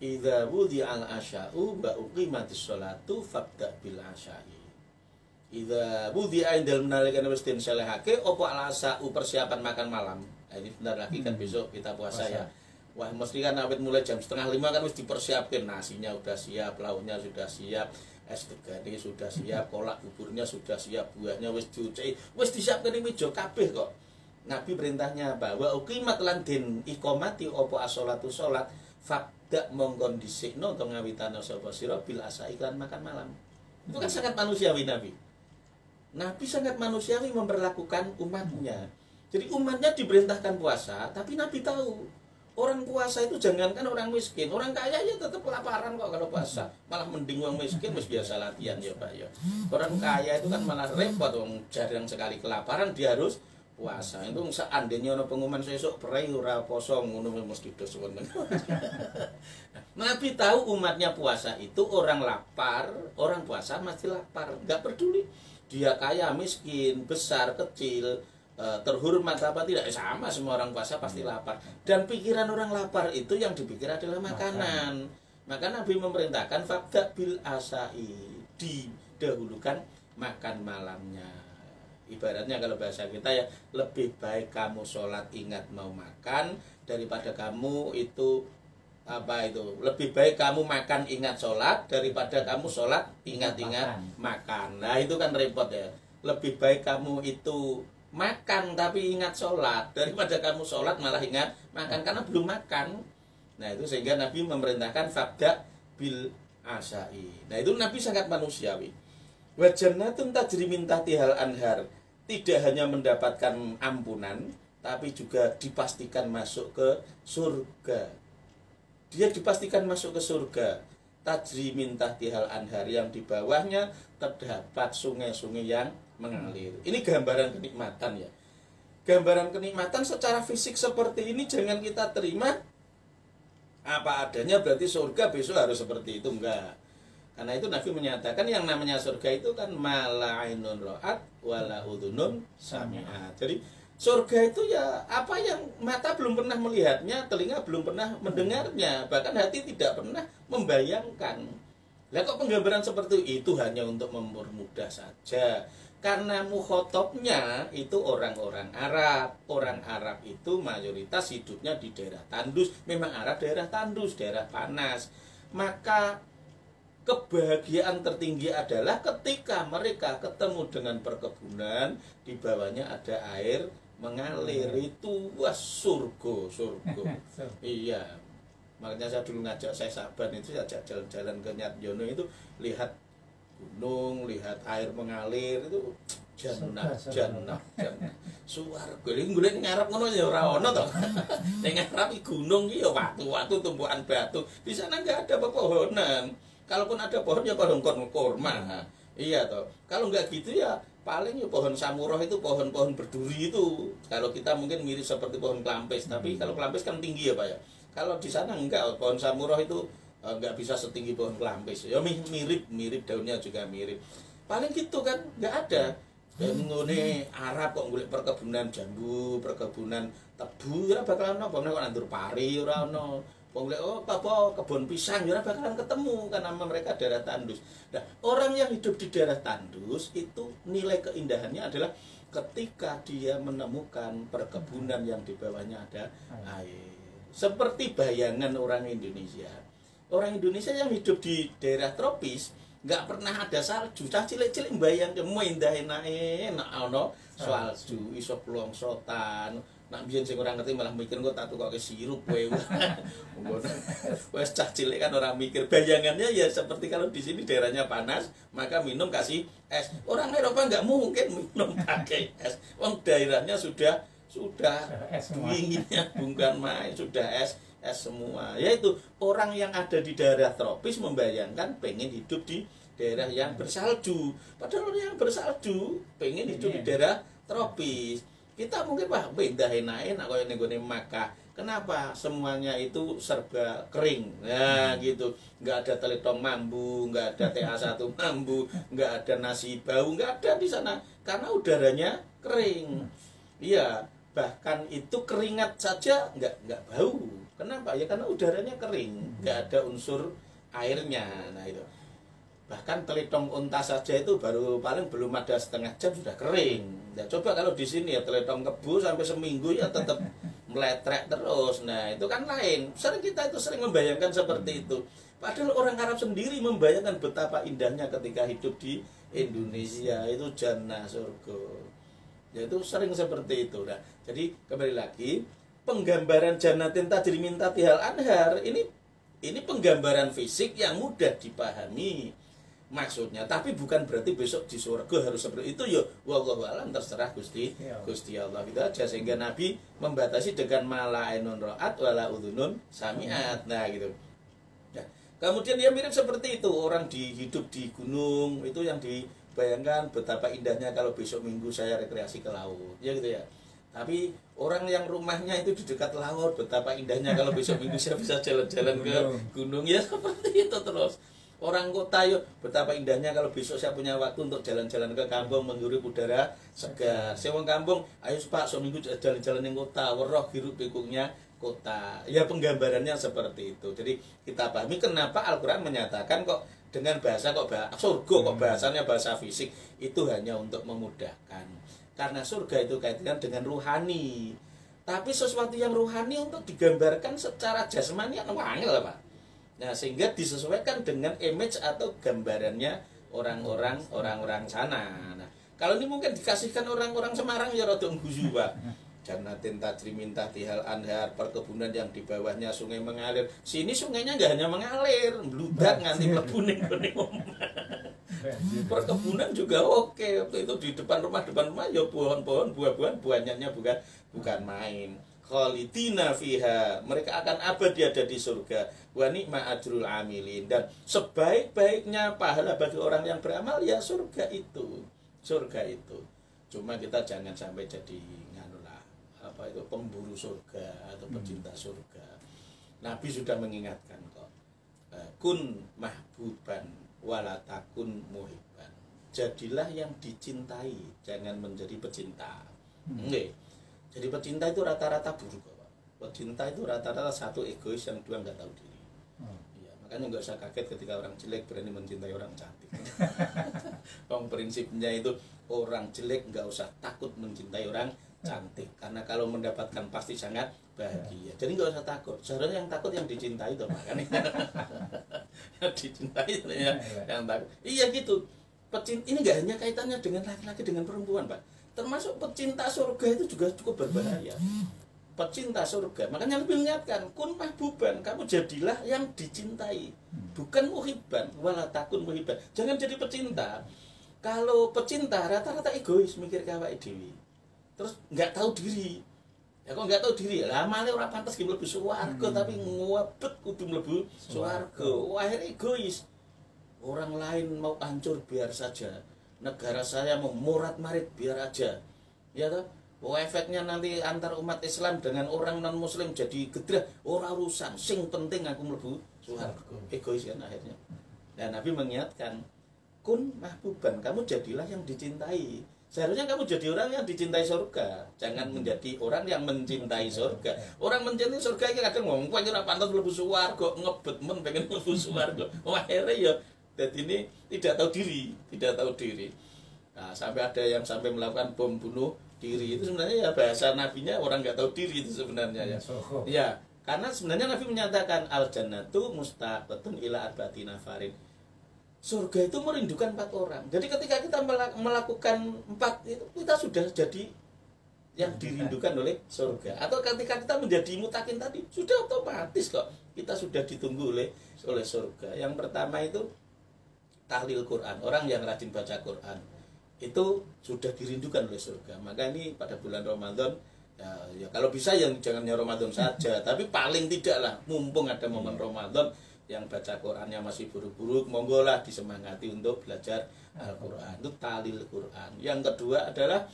S3: idza wudi'al asya'u wa uqimatis sholatu fabda bil asya'i. Idza wudi'a indal menalikan wis den selehake apa al asya'u persiapan makan malam. Nah, ini bentar lagi kan besok kita puasa ya. Wah, mesti kan awet mulai jam 4:30 kan wis dipersiapkan, nasinya udah siap, lauknya sudah siap, es tegane sudah siap, kolak buburnya sudah siap, buahnya wis diuceki, wis disiapkan di meja kabeh kok. Nabi perintahnya bahwa uqimat lan den iqamati apa as-sholatu salat fabda mongkon dhisikno to ngawitana sapa sira bil asa iklan makan malam. Itu kan sangat manusiawi Nabi. Nabi sangat manusiawi memperlakukan umatnya. Jadi umatnya diperintahkan puasa, tapi Nabi tahu orang puasa itu jangankan orang miskin, orang kaya ya tetap kelaparan kok kalau puasa. Malah mending orang miskin wis biasa latihan ya Pak ya. Orang kaya itu kan malah repot, wong jarang sekali kelaparan dia harus puasa. Itu seandainya ono pengumuman sesuk prei ora poso ngono mesti dos wonten. Nabi tahu umatnya puasa itu orang lapar, orang puasa mesti lapar, enggak peduli dia kaya, miskin, besar, kecil, terhormat apa tidak, sama semua orang puasa pasti lapar. Dan pikiran orang lapar itu yang dipikir adalah makanan. Maka Nabi memerintahkan fabda bil asai, didahulukan makan malamnya. Ibaratnya kalau bahasa kita ya, lebih baik kamu sholat ingat mau makan daripada kamu itu lebih baik kamu makan ingat sholat daripada kamu sholat ingat-ingat makan. Nah itu kan repot ya. Lebih baik kamu itu makan tapi ingat sholat daripada kamu sholat malah ingat makan karena belum makan. Nah itu sehingga Nabi memerintahkan fabda bil asai. Nah itu Nabi sangat manusiawi. Wa jannatun tajri min tahtihal anhar, tidak hanya mendapatkan ampunan tapi juga dipastikan masuk ke surga. Dia dipastikan masuk ke surga. Tajri min tahtihal anhar, yang di bawahnya terdapat sungai-sungai yang mengalir. Ini gambaran kenikmatan ya. Gambaran kenikmatan secara fisik seperti ini jangan kita terima apa adanya berarti surga besok harus seperti itu, enggak. Karena itu Nabi menyatakan yang namanya surga itu kan mala'inun ra'at wala udhunun sami'at. Jadi surga itu ya apa yang mata belum pernah melihatnya, telinga belum pernah mendengarnya, bahkan hati tidak pernah membayangkan. Lah kok penggambaran seperti itu hanya untuk mempermudah saja. Karena mukhotobnya itu orang-orang Arab. Orang Arab itu mayoritas hidupnya di daerah tandus. Memang Arab daerah tandus, daerah panas. Maka kebahagiaan tertinggi adalah ketika mereka ketemu dengan perkebunan, di bawahnya ada air mengalir. Itu wah surga. Iya. Makanya saya dulu ngajak saya sahabat itu, saya ajak jalan-jalan ke Nyatyono itu, lihat gunung, lihat air mengalir, itu jannah. Suwarga. Golek ngarep ngono ya ora ono to. Ning ngarep gunung iki ya watu-watu, tumpukan batu. Di sana enggak ada pepohonan. Kalaupun ada pohon ya pohon kurma. Iya toh. Kalau enggak gitu ya paling ya pohon samuroh itu pohon-pohon berduri itu. Kalau kita mungkin mirip seperti pohon kelampis, tapi kalau kelampis kan tinggi ya Pak ya. Kalau di sana enggak, pohon samuroh itu enggak bisa setinggi pohon kelampis. Ya mirip daunnya juga mirip. Paling gitu kan, enggak ada. Dan ngene Arab kok golek perkebunan jambu, perkebunan tebu, ora bakalan ono, kok nandur pari ora ono. Wong lek kebun pisang ya ora bakalan ketemu karena mereka daerah tandus. Nah, orang yang hidup di daerah tandus itu nilai keindahannya adalah ketika dia menemukan perkebunan yang di bawahnya ada air. Seperti bayangan orang Indonesia. Orang Indonesia yang hidup di daerah tropis nggak pernah ada salju. Cah cilik-cilik mbayang kemu enak ono salju, iso plongsotan. Nak biyen sing ora ngerti malah mikir kok tak tukoke sirup kowe. Wes cah cilik kan orang mikir. Bayangannya ya seperti kalau di sini daerahnya panas, maka minum kasih es. Orang Eropa nggak mungkin minum pakai es. Wong daerahnya sudah sudah
S2: Es semua.
S3: dinginnya bukan main, sudah es semua. Yaitu orang yang ada di daerah tropis membayangkan pengen hidup di daerah yang bersalju, padahal orang yang bersalju pengen hidup di daerah tropis. Kita mungkin wah beda enak kaya ning gone Makkah. Kenapa? Semuanya itu serba kering. Nah, gitu. Nggak ada teletong mambu, nggak ada TA1 mambu, nggak ada nasi bau, nggak ada di sana karena udaranya kering. Iya, bahkan itu keringat saja nggak bau. Kenapa? Ya karena udaranya kering, nggak ada unsur airnya. Nah, itu. Bahkan teletong unta saja itu baru paling belum ada setengah jam sudah kering. Nah, coba kalau di sini ya teletong kebo sampai seminggu ya tetap meletrek terus. Nah, itu kan lain. Kita itu sering membayangkan seperti itu. Padahal orang Arab sendiri membayangkan betapa indahnya ketika hidup di Indonesia, itu jannah surga. Ya, itu sering seperti itu. Nah, jadi kembali lagi penggambaran jannatin tajri min tahtihal anhar ini penggambaran fisik yang mudah dipahami maksudnya, tapi bukan berarti besok di surga harus seperti itu. Ya wallahu alam, terserah Gusti Allah gitu aja, sehingga Nabi membatasi dengan mala ainun ra'at wala udhunun sami'at. Nah, gitu. Nah, kemudian ya mirip seperti itu, orang hidup di gunung itu yang dibayangkan betapa indahnya kalau besok minggu saya rekreasi ke laut, ya gitu ya. Tapi orang yang rumahnya itu di dekat laut, betapa indahnya kalau besok minggu saya bisa jalan-jalan ke gunung, ya seperti itu terus. Orang kota yuk, betapa indahnya kalau besok saya punya waktu untuk jalan-jalan ke kampung menghirup udara segar. Saya wong kampung, ayo Pak, seminggu jalan-jalan di kota, weruh hirup pikuknya kota. Ya penggambarannya seperti itu. Jadi kita pahami kenapa Al-Qur'an menyatakan kok dengan bahasa surga kok bahasanya bahasa fisik, itu hanya untuk memudahkan. Karena surga itu kaitannya dengan ruhani. Tapi sesuatu yang ruhani untuk digambarkan secara jasmani kan wangel, Pak. Nah, sehingga disesuaikan dengan image atau gambarannya orang-orang sana. Nah, kalau ini mungkin dikasihkan orang-orang Semarang ya rada ngguyu, Pak. Jannatin tajri min tahtihal anhar, perkebunan yang di bawahnya sungai mengalir. Sini sungainya nggak hanya mengalir, mbludak nganti mlebu ning perkebunan juga oke. Waktu itu di depan rumah ya pohon-pohon, buah-buahan, buahnya bukan main. Khalidina fiha, mereka akan abadi ada di surga. Wa ni'ma ajrul amilin, dan sebaik-baiknya pahala bagi orang yang beramal ya surga itu. Cuma kita jangan sampai jadi pemburu surga atau pecinta surga. Nabi sudah mengingatkan kok. Kun mahbuban wala takun muhibban. Jadilah yang dicintai, jangan menjadi pecinta. Nggih. Jadi pecinta itu rata-rata buruk, Pak. Pecinta itu rata-rata satu egois, yang dua nggak tahu diri. Iya, makanya nggak usah kaget ketika orang jelek berani mencintai orang cantik. Prinsipnya itu orang jelek nggak usah takut mencintai orang cantik, karena kalau mendapatkan pasti sangat bahagia. Jadi nggak usah takut. Seharusnya yang takut yang dicintai itu, makanya yang dicintai ya, yang takut. Iya gitu. Ini nggak hanya kaitannya dengan laki-laki dengan perempuan, Pak. Termasuk pecinta surga itu juga cukup berbahaya. Pecinta surga, makanya lebih mengingatkan, kun mahbuban, kamu jadilah yang dicintai, bukan muhibban, wala takun muhibban. Jangan jadi pecinta. Kalau pecinta rata-rata egois, mikir awake dhewe. Terus nggak tahu diri. Ya kok nggak tahu diri, lah malah ora pantes ki mlebu swarga, tapi nguwebet kudu mlebu swarga. Akhirnya egois. Orang lain mau hancur biar saja. Negara saya mau morat-marit biar aja. Ya toh? Efeknya nanti antar umat Islam dengan orang non muslim jadi gedrah, ora urusan, sing penting aku mlebu swarga. Egois kan akhirnya. Dan Nabi mengingatkan, kun mahbuban, kamu jadilah yang dicintai. Seharusnya kamu jadi orang yang dicintai surga, jangan menjadi orang yang mencintai surga. Orang mencintai surga iki kadang ngomong kowe ora pantes mlebu swarga, ngebet men pengen mlebu swarga. Akhirnya ya dadi ini tidak tahu diri. Nah, sampai ada yang sampai melakukan bom bunuh diri, itu sebenarnya ya bahasa nabinya orang nggak tahu diri itu sebenarnya ya. Ya, karena sebenarnya Nabi menyatakan al jannatu mustaqatun ila arba'ati nafarin. Surga itu merindukan 4 orang. Jadi ketika kita melakukan 4 itu, kita sudah jadi yang dirindukan oleh surga. Atau ketika kita menjadi mutakin tadi, sudah otomatis kok kita sudah ditunggu oleh surga. Yang pertama itu tahlil Quran, orang yang rajin baca Quran itu sudah dirindukan oleh surga. Maka ini pada bulan Ramadan Ya kalau bisa yang jangan Ramadan saja, tapi paling tidak lah mumpung ada momen Ramadan yang baca Qurannya masih buruk-buruk, monggo lah disemangati untuk belajar Al-Quran, itu talil Quran. Yang kedua adalah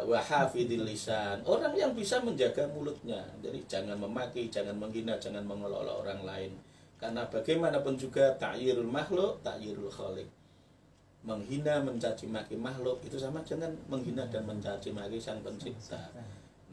S3: wahafidil lisan, orang yang bisa menjaga mulutnya, jadi jangan memaki, jangan menghina, jangan mengelola orang lain, karena bagaimanapun juga ta'yirul makhluk, ta'yirul khaliq, menghina, mencaci maki makhluk itu sama dengan menghina dan mencaci maki sang pencipta.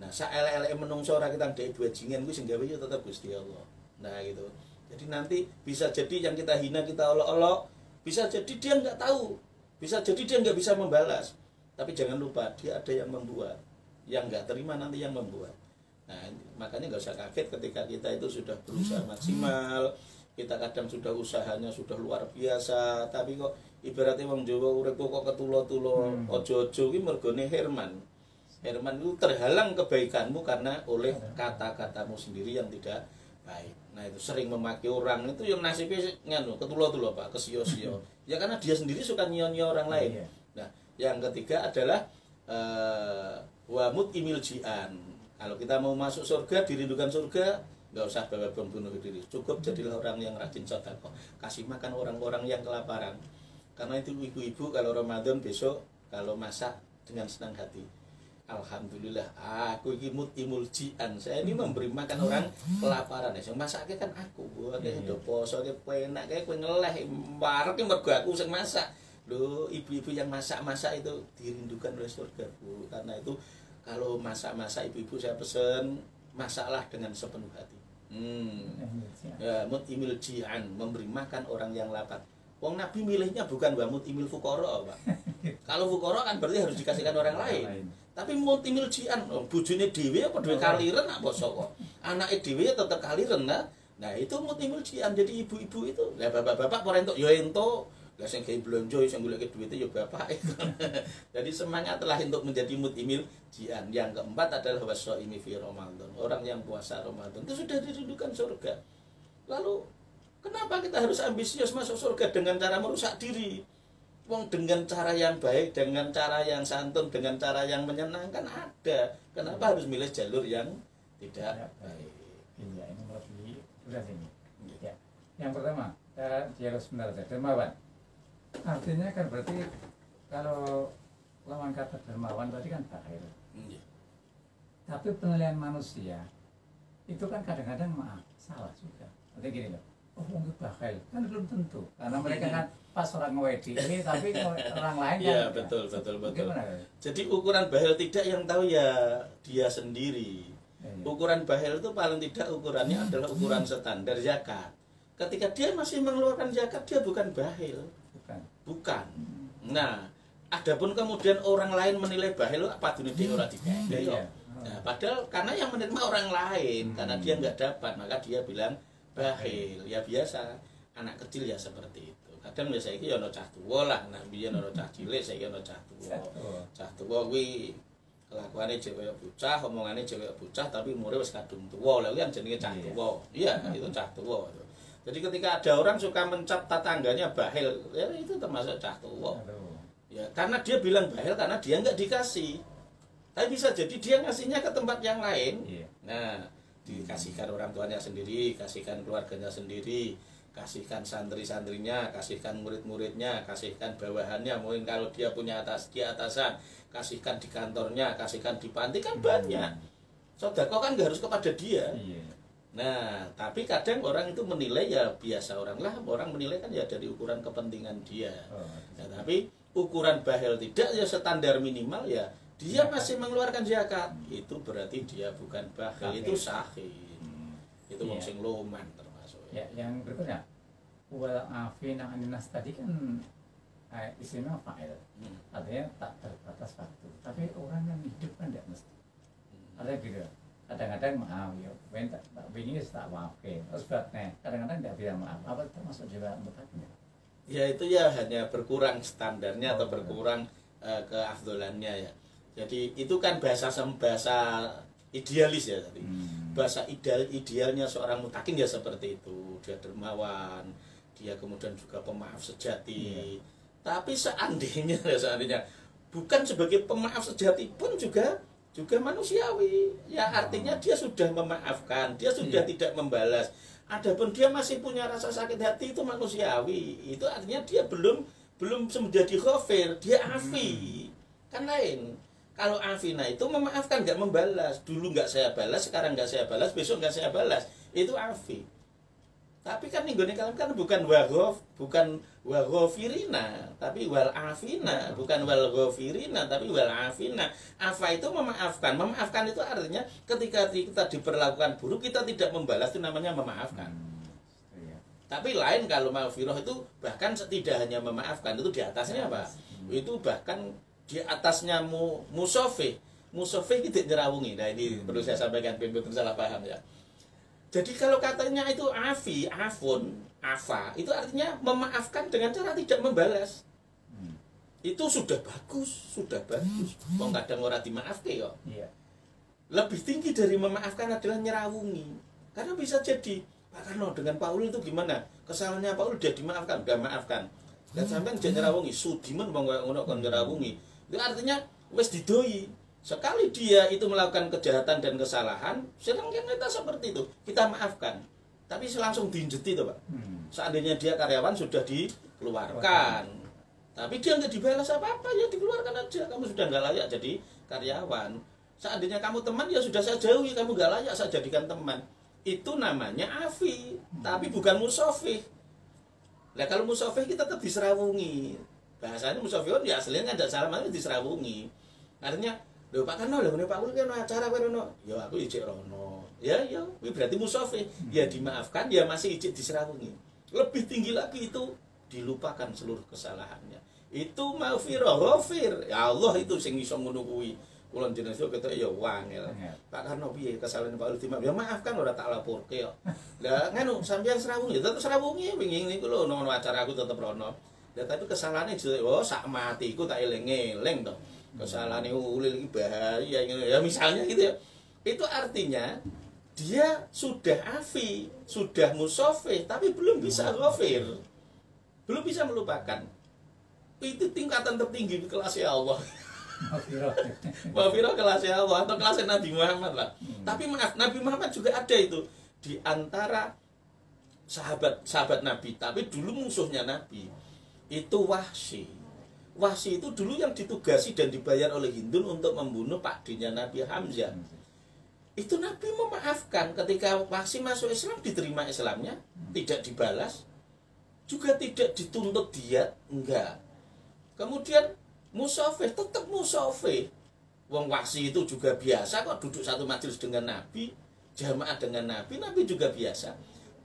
S3: Nah, saelek-elek menungso ora kita ndek bajingan kuwi sing gawe yo tetep Gusti Allah. Nah, gitu. Jadi nanti bisa jadi yang kita hina, kita olok-olok, bisa jadi dia nggak tahu, bisa jadi dia nggak bisa membalas. Tapi jangan lupa dia ada yang membuat, yang nggak terima nanti yang membuat. Nah, makanya nggak usah kaget ketika kita itu sudah berusaha maksimal, kita kadang sudah usahanya sudah luar biasa, tapi kok ibaratnya wong Jawa urip kok ketulo-tulo, ojo-ojo iki mergone Herman. Herman itu terhalang kebaikanmu karena oleh kata-katamu sendiri yang tidak baik. Nah, itu sering memaki orang itu yang nasibnya nganu ketulo-tulo Pak, kesio-sio. Ya karena dia sendiri suka nyio-nyio orang lain. Nah, yang ketiga adalah wa mutimil jian. Kalau kita mau masuk surga, dirindukan surga, nggak usah bawa bom bunuh diri. Cukup jadilah orang yang rajin sedekah. Kasih makan orang-orang yang kelaparan. Karena itu ibu-ibu kalau Ramadan besok kalau masak dengan senang hati. Alhamdulillah, aku iki mutimul jian. Saya ini memberi makan orang kelaparan. Sing masake kan aku. Buat do poso ki penak kae kowe ngeleh barek ki mergo aku sing masak. Loh, ibu-ibu yang masak-masak itu dirindukan oleh surga, Bu. Karena itu kalau masak-masak ibu-ibu saya pesen masaklah dengan sepenuh hati. Ya, mutimul jian, memberi makan orang yang lapar. Wong Nabi milihnya bukan wa mutimil fuqara, Pak. Kalau fuqara kan berarti harus dikasihkan orang lain. Tapi mutimil jian, bojone dhewe apa dhewe kaliren apa soko. Anake dhewe tetep kaliren nah. Nah, itu mutimil jian. Jadi ibu-ibu itu, lah bapak-bapak ora entuk ya entuk. Lah sing gawe blonjo sing golek duwite ya bapak. Jadi semangatlah untuk menjadi mutimil jian. Yang keempat adalah wasaimi fi Ramadan. Orang yang puasa Ramadan itu sudah dirindukan surga. Lalu kenapa kita harus ambisius masuk surga dengan cara merusak diri? Wong dengan cara yang baik, dengan cara yang santun, dengan cara yang menyenangkan ada. Kenapa harus milih jalur yang tidak baik?
S2: Iya, ini lebih udah sini. Ya. Yang pertama, dialog sebentar saja, dermawan. Artinya kan berarti kalau lawan kata dermawan berarti kan bakhil. Tapi penilaian manusia itu kan kadang-kadang maaf salah juga. Berarti gini loh. Oh, mungkin bakhil kan belum tentu karena mereka kan pas orang ngewedi ini tapi orang lain kan
S3: ya betul. Gimana? Jadi ukuran bakhil tidak yang tahu ya dia sendiri. Ukuran bakhil itu paling tidak ukurannya adalah ukuran standar zakat. Ketika dia masih mengeluarkan zakat dia bukan bakhil. Bukan. Nah, adapun kemudian orang lain menilai bakhil apa dunia dia ora digawe. Nah, padahal karena yang menerima orang lain karena dia nggak dapat maka dia bilang bakhil. Ya biasa, anak kecil ya seperti itu. Kadang biasa iki ya ana cah tuwa lah, nek biyen ana cah cilik saiki ana cah tuwa. Cah tuwa kuwi kelakuane cewek bocah, omongane cewek bocah tapi umure wis kadung tuwa. Lha kuwi yang jenenge cah tuwa. Iya, itu cah tuwa. Jadi ketika ada orang suka mencap tetangganya bakhil, ya itu termasuk cah tuwa. Ya, karena dia bilang bakhil karena dia nggak dikasih. Tapi bisa jadi dia ngasihnya ke tempat yang lain. Nah, dikasihkan orang tuanya sendiri, kasihkan keluarganya sendiri, kasihkan santri-santrinya, kasihkan murid-muridnya, kasihkan bawahannya. Mungkin kalau dia punya atasan, kasihkan di kantornya, kasihkan di panti kan banyak. Sedekah kan nggak harus kepada dia. Nah, tapi kadang orang itu menilai ya biasa orang lah, orang menilai kan ya dari ukuran kepentingan dia. Nah, tapi ukuran bakhil tidak ya standar minimal ya dia masih mengeluarkan zakat. Itu berarti dia bukan bakhil, itu sahih. Itu wong sing loman termasuk.
S2: Ya, yang berikutnya wal afina aninas tadi kan istimewa fa'il. Artinya tak terbatas waktu. Tapi orang yang hidup kan tidak mesti. Ada gitu. Kadang-kadang maaf ya, tak begini tak maaf ke. Terus kadang-kadang tidak bilang maaf. Apa termasuk juga mutakin?
S3: Ya itu ya hanya berkurang standarnya atau berkurang keafdolannya ya. Jadi itu kan bahasa idealis ya tadi. Bahasa idealnya seorang mutakin ya seperti itu. Dia dermawan, dia kemudian juga pemaaf sejati. Tapi seandainya bukan sebagai pemaaf sejati pun juga juga manusiawi. Ya artinya dia sudah memaafkan, dia sudah tidak membalas. Adapun dia masih punya rasa sakit hati, itu manusiawi. Itu artinya dia belum menjadi ghafir, dia afi. Kan lain. Kalau afina itu memaafkan, nggak membalas. Dulu nggak saya balas, sekarang nggak saya balas, besok nggak saya balas. Itu afi. Tapi kan ninggone kalam kan bukan wal ghafirina, tapi wal afina, bukan wal ghafirina, tapi wal afina. Afa itu memaafkan. Memaafkan itu artinya ketika kita diperlakukan buruk, kita tidak membalas, itu namanya memaafkan. Tapi lain kalau maghfirah itu bahkan tidak hanya memaafkan, itu di atasnya apa? Itu bahkan di atasnya musafih. Musafih tidak nyerawungi. Nah ini perlu saya sampaikan, biar salah paham ya. Jadi kalau katanya itu afi, afun, afa, itu artinya memaafkan dengan cara tidak membalas. Itu sudah bagus, sudah bagus. Kok kadang orang dimaafkan kok.
S2: Iya.
S3: Lebih tinggi dari memaafkan adalah nyerawungi. Karena bisa jadi, Pak Karno dengan Paul itu gimana? Kesalahannya Paul dia dimaafkan, udah maafkan. Dan sampai dia nyerawungi, sudiman ngono kon nyerawungi. Itu artinya wis didoi. Sekali dia itu melakukan kejahatan dan kesalahan, sedangkan kita seperti itu, kita maafkan. Tapi langsung diinjeti itu Pak. Seandainya dia karyawan sudah dikeluarkan, tapi dia nggak dibalas apa-apa, ya dikeluarkan aja. Kamu sudah nggak layak jadi karyawan. Seandainya kamu teman, ya sudah saya jauhi, kamu nggak layak saya jadikan teman. Itu namanya afi, tapi bukan musafih. Nah kalau musafih kita tetap diserawungi. Bahasanya musafihun ya aslinya nggak ada salah, malah diserawungi. Artinya lho Pak Karno, lho Pak Ul kan acara kono. Ya aku ijek rono. Ya, kuwi berarti musafih. Ya dimaafkan, ya masih ijek diserawungi. Lebih tinggi lagi itu dilupakan seluruh kesalahannya. Itu maghfirah, ghafir. Ya Allah itu sing iso ngono kuwi. Kula jenengan ketok ya wangel. Pak Karno piye kesalahan Pak Ul dimaaf? Ya maafkan ora tak laporke kok. Lah nganu sampeyan serawungi, tetep serawungi wingi niku lho ono acara aku tetep rono. Lah tapi kesalahannya oh sak matiku tak eling-eling to. Kesalahan ulil iki bahaya ya misalnya gitu ya. Itu artinya dia sudah afi, sudah musafih, tapi belum bisa ghafir. Belum bisa melupakan. Itu tingkatan tertinggi kelasnya Allah. Maghfirah kelasnya Allah atau kelasnya Nabi Muhammad lah. Tapi maaf, Nabi Muhammad juga ada itu di antara sahabat Nabi, tapi dulu musuhnya Nabi. Itu Wahsy. Wahsy itu dulu yang ditugasi dan dibayar oleh Hindun untuk membunuh pakdinya Nabi Hamzah. Itu Nabi memaafkan ketika Wahsy masuk Islam, diterima Islamnya, tidak dibalas, juga tidak dituntut diat, enggak. Kemudian musafih, tetap musafih. Wong Wahsy itu juga biasa kok duduk satu majelis dengan Nabi, jamaah dengan Nabi, Nabi juga biasa.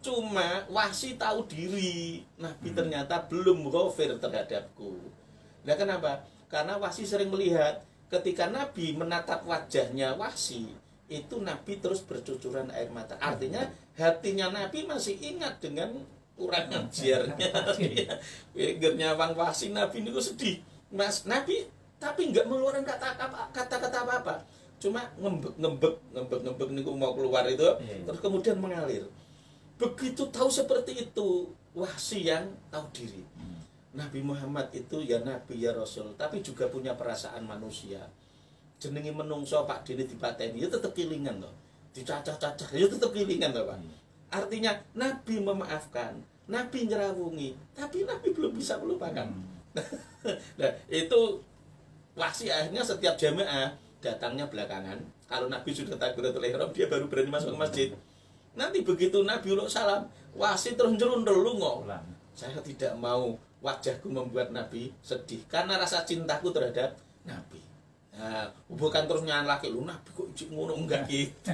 S3: Cuma Wahsy tahu diri, Nabi ternyata belum ghafir terhadapku. Nah kenapa? Karena Wahsy sering melihat ketika Nabi menatap wajahnya Wahsy, itu Nabi terus bercucuran air mata. Artinya hatinya Nabi masih ingat dengan kurang ajarnya. Pikirnya Bang Wahsy, Nabi niku sedih. Mas Nabi tapi nggak mengeluarkan kata-kata apa-apa. Cuma ngembek niku mau keluar itu, terus kemudian mengalir. Begitu tahu seperti itu, Wahsy yang tahu diri. Nabi Muhammad itu ya Nabi ya Rasul, tapi juga punya perasaan manusia. Jenengi menungso Pak Dene dipateni, ya tetap kilingan loh. Dicacah-cacah, ya tetap kilingan loh Pak. Artinya Nabi memaafkan, Nabi nyerawungi, tapi Nabi belum bisa melupakan. Nah itu Wahsy akhirnya setiap jamaah datangnya belakangan. Kalau Nabi sudah takbiratul ihram, dia baru berani masuk ke masjid. Nanti begitu Nabi uluk salam, Wahsy terus nyerundel lungo. Saya tidak mau wajahku membuat Nabi sedih karena rasa cintaku terhadap Nabi. Nah, bukan terus nyalake lu Nabi kok ijik ngono, enggak gitu.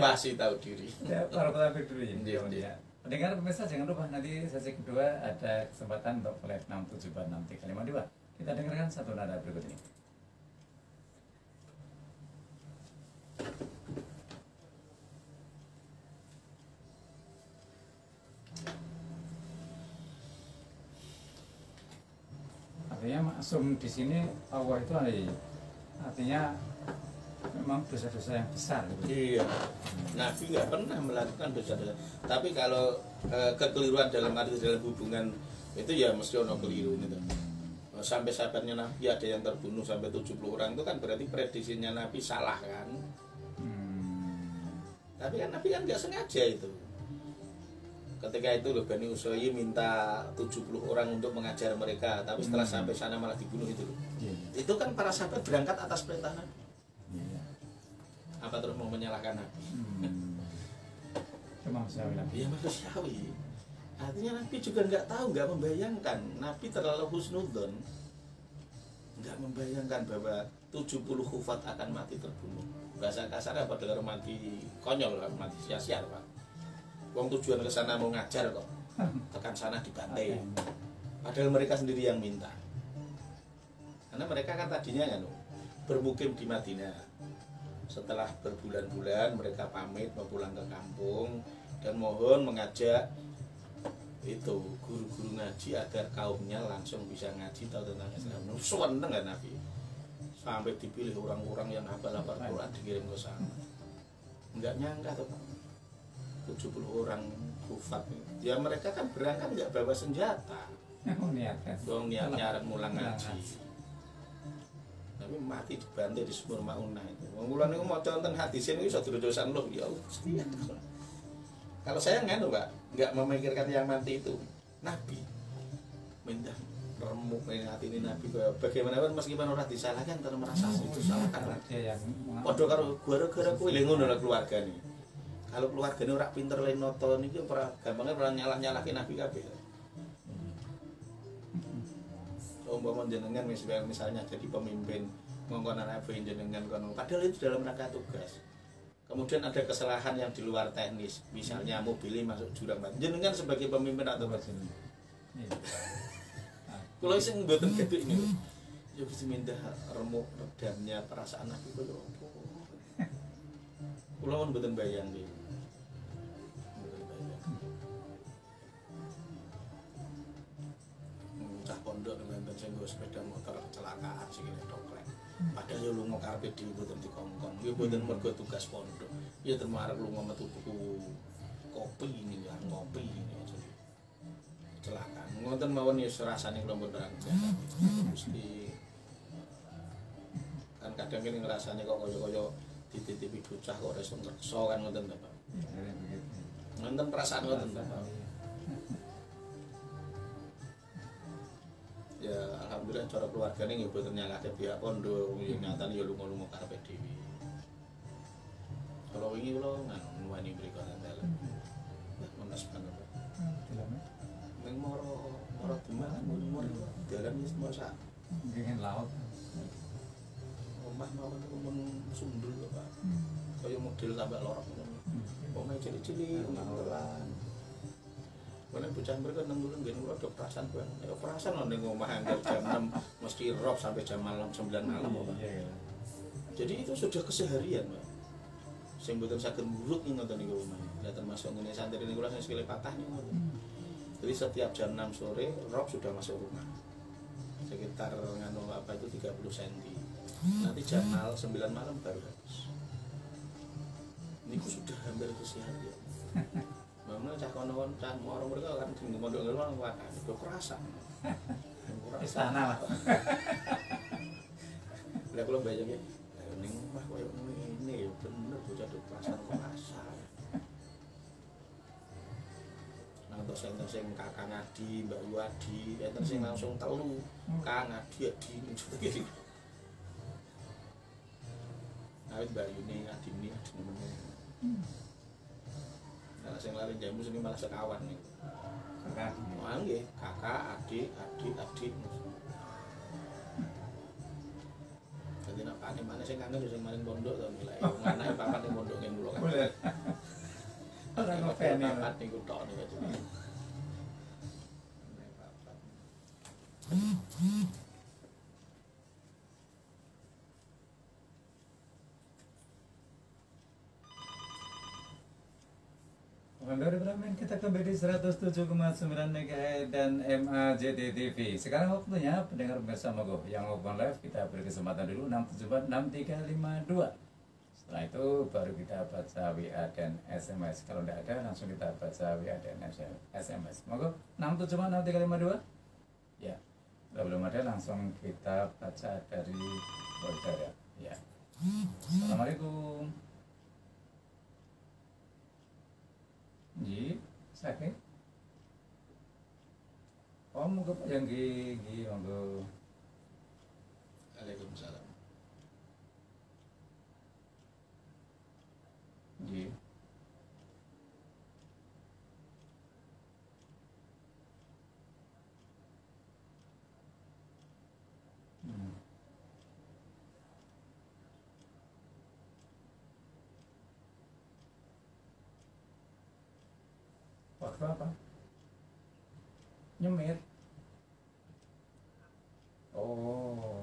S3: Wahsy tahu diri.
S2: Ya, para pelapor dulu ya. Pendengar pemirsa jangan lupa nanti sesi kedua ada kesempatan untuk flight 6746352. Kita dengarkan satu nada berikut ini. Artinya maksum di sini Allah itu artinya memang dosa-dosa yang besar.
S3: Iya. Nabi nggak pernah melakukan dosa-dosa. Tapi kalau kekeliruan dalam arti dalam hubungan itu ya mesti ono keliru itu. Sampai sahabatnya Nabi ada yang terbunuh sampai 70 orang itu kan berarti prediksinya Nabi salah kan. Tapi kan Nabi kan nggak sengaja itu. Ketika itu loh Bani Usayyib minta 70 orang untuk mengajar mereka, tapi setelah sampai sana malah dibunuh itu loh. Itu kan para sahabat berangkat atas perintah Nabi. Apa terus mau menyalahkan Nabi?
S2: Manusiawi.
S3: Ya manusiawi. Artinya Nabi juga nggak tahu, nggak membayangkan. Nabi terlalu husnudzon, nggak membayangkan bahwa 70 khufat akan mati terbunuh. Bahasa kasarnya padahal mati konyol, mati sia-sia Pak. Wong tujuan ke sana mau ngajar kok, tekan sana dibantai. Padahal mereka sendiri yang minta. Karena mereka kan tadinya kan bermukim di Madinah. Setelah berbulan-bulan mereka pamit mau pulang ke kampung dan mohon mengajak itu guru-guru ngaji agar kaumnya langsung bisa ngaji tahu tentang Islam. Seneng kan Nabi. Sampai dipilih orang-orang yang hafal-hafal Quran dikirim ke sana. Enggak nyangka tuh Pak. 70 orang kufat. Ya mereka kan berangkat enggak bawa senjata. Dong niatnya mulang ngaji. Tapi mati dibantai di sumur Maunah itu. Wong kula niku maca wonten hadis niku iso dosan loh ya Allah. Kalau saya nggak Pak, nggak memikirkan yang mati itu Nabi. Minta remuk hati ini Nabi bagaimanapun meskipun orang disalahkan terus merasa itu salah karena padha karo gara-gara kowe lha ngono lah keluargane. Kalau keluargane ora pinter lan noto niki ora gampangnya ora nyalah-nyalahke Nabi kabeh. Umpama jenengan misalnya jadi pemimpin ngongkon Nabi jenengan kono padahal itu dalam rangka tugas. Kemudian ada kesalahan yang di luar teknis, misalnya mobilnya masuk jurang. Jenengan sebagai pemimpin atau presiden. Kalau sing mboten gedhe ini, ya Gusti minta remuk redamnya perasaan Nabi koyo opo. Kula mun mboten bayang iki. Cah pondok dengan sing nggo sepeda motor kecelakaan sing doklek. Padahal yo lunga karepe dhewe mboten dikongkon. Nggih mboten mergo tugas pondok. Ya termarek lunga metu tuku kopi ini ya, ngopi ini aja. Kecelakaan. Ngoten mawon ya rasane kula mboten mesti kan kadang kene ngrasane kok kaya-kaya dititipi bocah kok ora iso ngrekso kan ngoten ta, Pak. Ngoten perasaan ngoten ta, Pak. Ya alhamdulillah cara keluargane nggih boten nyalahke pihak pondok, nyatane ya lunga-lunga karepe dhewe. Kalau wingi kula nuwani mriko dalan. Menes banget. Ning moro Demak umur dalan wis masak.
S2: Nggih laut.
S3: Omah mawon mun sundul lho, Pak. Kaya model tambah lorok ngono. Omah cilik-cilik ngono. Kalau bocah mereka nang dulu nggih kula do perasaan banget. Ya perasaan lho ning omah anggar jam 6 mesti rob sampai jam malam 9 malam kok. Jadi itu sudah keseharian, Pak. Sing mboten saged mburuk ngoten niku omah. Ya termasuk ngene santri niku kula sing sekali patah niku ngoten. Jadi setiap jam 6 sore rob sudah masuk rumah. Sekitar nganu apa itu 30 cm. Nanti jam 9 malam baru habis. Niku sudah hampir keseharian. Memang cah kono cah orang mereka kan sing mondok ngono kan itu kerasa.
S2: Istana lah.
S3: Lah kula bayangke ning omah koyo ngene ya bener bocah do perasaan kerasa. Nang terus sing Kakang Adi, Mbak Wadi, enten sing langsung telu, Kang Adi gitu. Awit Mbak Yuni Adini meneh. Kalau sing lari jamu sini malah sekawan nih. Kakak, nggih, kakak, adik. Jadi nak panen mana sing kangen sing maring pondok to nilai. Anake papat ning pondok ngene lho kan. Ora ngopeni papat niku tok niku.
S2: Dari Brahmin kita kembali di 107,9 MHz dan MAJT TV. Sekarang waktunya pendengar bersama Go yang open live kita beri kesempatan dulu 6746352. Setelah itu baru kita baca WA dan SMS. Kalau tidak ada langsung kita baca WA dan SMS. Monggo 6746352. Ya. Kalau belum ada langsung kita baca dari Border ya. Ya. Assalamualaikum. Ji, sakit? Oh, monggo yang gigi, monggo.
S3: Waalaikumsalam.
S2: Ji. Waktu apa? Nyemir. Oh.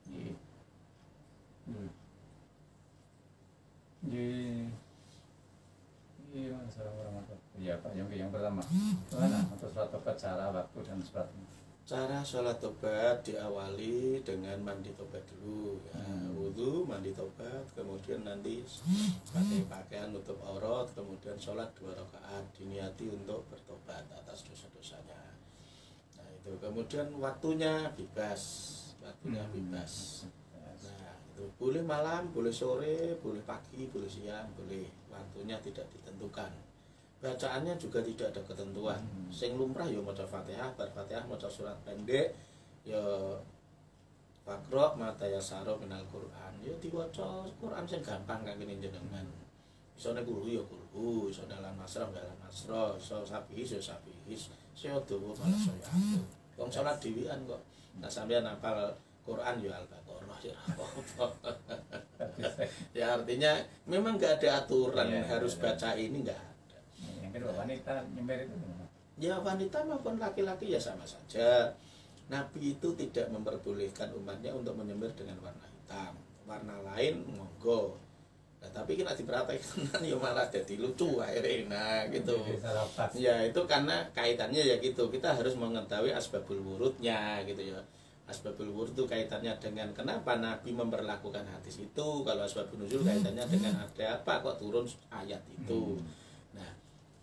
S2: Ji. Ji. Iya, Assalamualaikum. Iya Pak, yang pertama, gimana untuk sholat tobat, cara, waktu dan sebagainya?
S3: Cara sholat tobat diawali dengan mandi tobat dulu ya. Wudhu, mandi tobat, kemudian nanti pakai pakaian nutup aurat, kemudian sholat 2 rakaat, diniati untuk bertobat atas dosa-dosanya. Nah itu kemudian waktunya bebas, waktunya bebas. Nah itu boleh malam, boleh sore, boleh pagi, boleh siang, boleh, waktunya tidak ditentukan. Bacaannya juga tidak ada ketentuan. Sing lumrah ya maca Fatihah, bar Fatihah maca surat pendek, ya Faqra ma tayassara minal Qur'an. Ya diwaca Quran sing gampang kangge jenengan. Iso nek guru ya guru, iso dalam masrah ya dalam masrah, iso sabihis ya sabihis, iso dawa malah saya aku. Wong salat dhewean kok. Nah sampeyan hafal Quran ya Al-Baqarah ya apa. Ya artinya memang nggak ada aturan harus baca ini, nggak ada.
S2: Yang kedua, wanita nyemir itu gimana?
S3: Ya wanita maupun laki-laki ya sama saja. Nabi itu tidak memperbolehkan umatnya untuk menyemir dengan warna hitam. Warna lain monggo. Nah, tapi kena diperhatikan ya malah jadi lucu akhirnya. Nah gitu. Ya itu karena kaitannya ya gitu. Kita harus mengetahui asbabul wurudnya gitu ya. Asbabul wurud itu kaitannya dengan kenapa Nabi memperlakukan hadis itu. Kalau asbabun nuzul kaitannya dengan ada apa kok turun ayat itu. Nah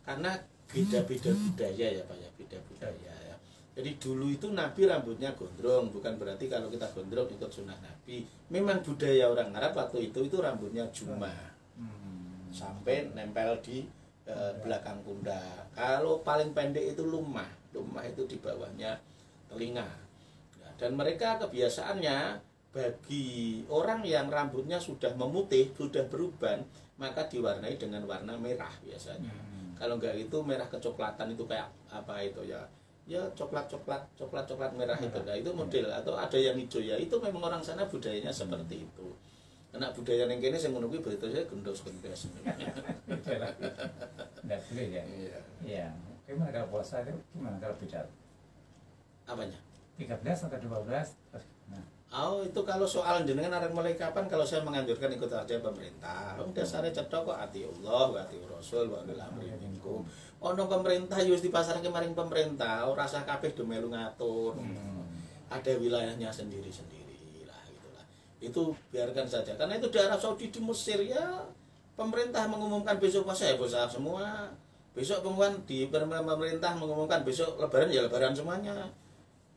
S3: karena beda-beda budaya ya Pak ya, beda budaya ya. Jadi dulu itu Nabi rambutnya gondrong, bukan berarti kalau kita gondrong ikut sunnah Nabi. Memang budaya orang Arab waktu itu rambutnya juma sampai nempel di belakang pundak. Kalau paling pendek itu lumah, lumah itu di bawahnya telinga. Nah, dan mereka kebiasaannya bagi orang yang rambutnya sudah memutih, sudah beruban, maka diwarnai dengan warna merah biasanya. Kalau enggak itu merah kecoklatan itu kayak apa itu ya? Ya coklat merah itu. Nah, itu model atau ada yang hijau ya. Itu memang orang sana budayanya seperti itu. Karena budaya yang kene sing ngono kuwi berarti saya gendos-gendos.
S2: Enggak boleh ya.
S3: Iya.
S2: Iya. Gimana kalau puasa itu gimana kalau beda?
S3: Apanya?
S2: 13 atau 12? Nah.
S3: Oh, itu kalau soal jenengan arek mulai kapan, kalau saya menganjurkan ikut aja pemerintah. Wong dasare cetha kok ati Allah wa ati Rasul wa ulil amri minkum. Ono pemerintah yo wis dipasarke maring pemerintah, ora usah kabeh do melu ngatur. Ada wilayahnya sendiri-sendiri lah gitulah. Itu biarkan saja. Karena itu di Arab Saudi, di Mesir ya pemerintah mengumumkan besok puasa ya puasa semua. Besok pengumuman di pemerintah mengumumkan besok lebaran ya lebaran semuanya.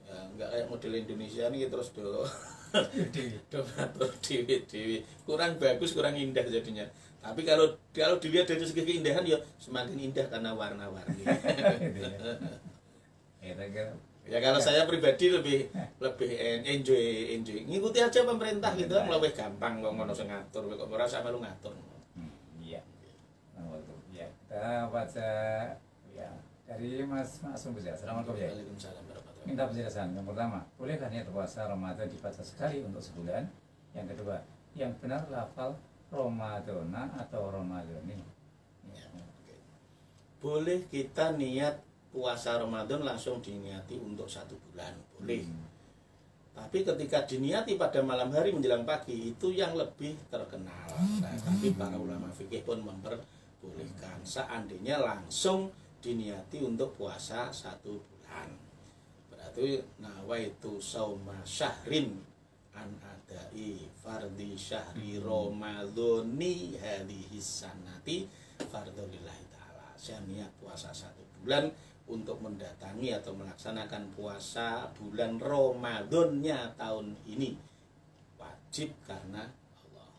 S3: Ya enggak kayak model Indonesia nih terus do ngatur dewi kurang bagus, kurang indah jadinya. Tapi kalau dilihat dari segi keindahan ya semakin indah karena warna-warni. Ya kalau saya pribadi lebih enjoy ngikuti aja pemerintah gitu, lebih gampang kok ngono sing ngatur kok ora usah melu ngatur.
S2: Iya. Ya, kita baca ya dari Mas Sumbuja. Assalamualaikum ya.
S3: Waalaikumsalam warahmatullahi.
S2: Minta penjelasan. Yang pertama, bolehkah niat puasa Ramadan dibaca sekali untuk sebulan? Yang kedua, yang benar lafal Ramadana atau Ramadhani?
S3: Ya, oke. Boleh kita niat puasa Ramadan langsung diniati untuk 1 bulan, boleh. Tapi ketika diniati pada malam hari menjelang pagi itu yang lebih terkenal. Nah, tapi para ulama fikih pun memperbolehkan seandainya langsung diniati untuk puasa 1 bulan. itu nawaitu sauma syahrin an adai fardhi syahri ramadhani hadhihi sanati fardholillahi ta'ala. Saya niat puasa 1 bulan untuk mendatangi atau melaksanakan puasa bulan Ramadannya tahun ini, wajib karena Allah.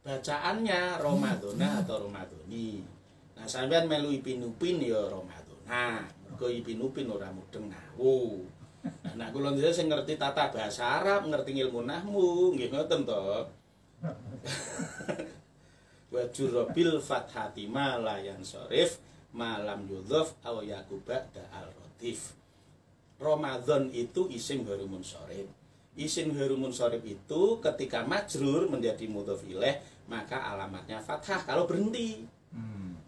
S3: Bacaannya Ramadana atau Ramadhani. Nah sampean melu ipin-upin ya Ramadana, mergo ipin-upin ora mudeng ngawu. Nah kula ndelok sing ngerti tata bahasa Arab, ngerti ilmu nahwu, nggih ngoten to. Wa jurabil fathati ma la yansarif malam yudhaf aw yakuba al rotif. Ramadan itu isim ghairul munsharif. Isim ghairul munsharif itu ketika majrur menjadi mudhaf ilaih maka alamatnya fathah kalau berhenti.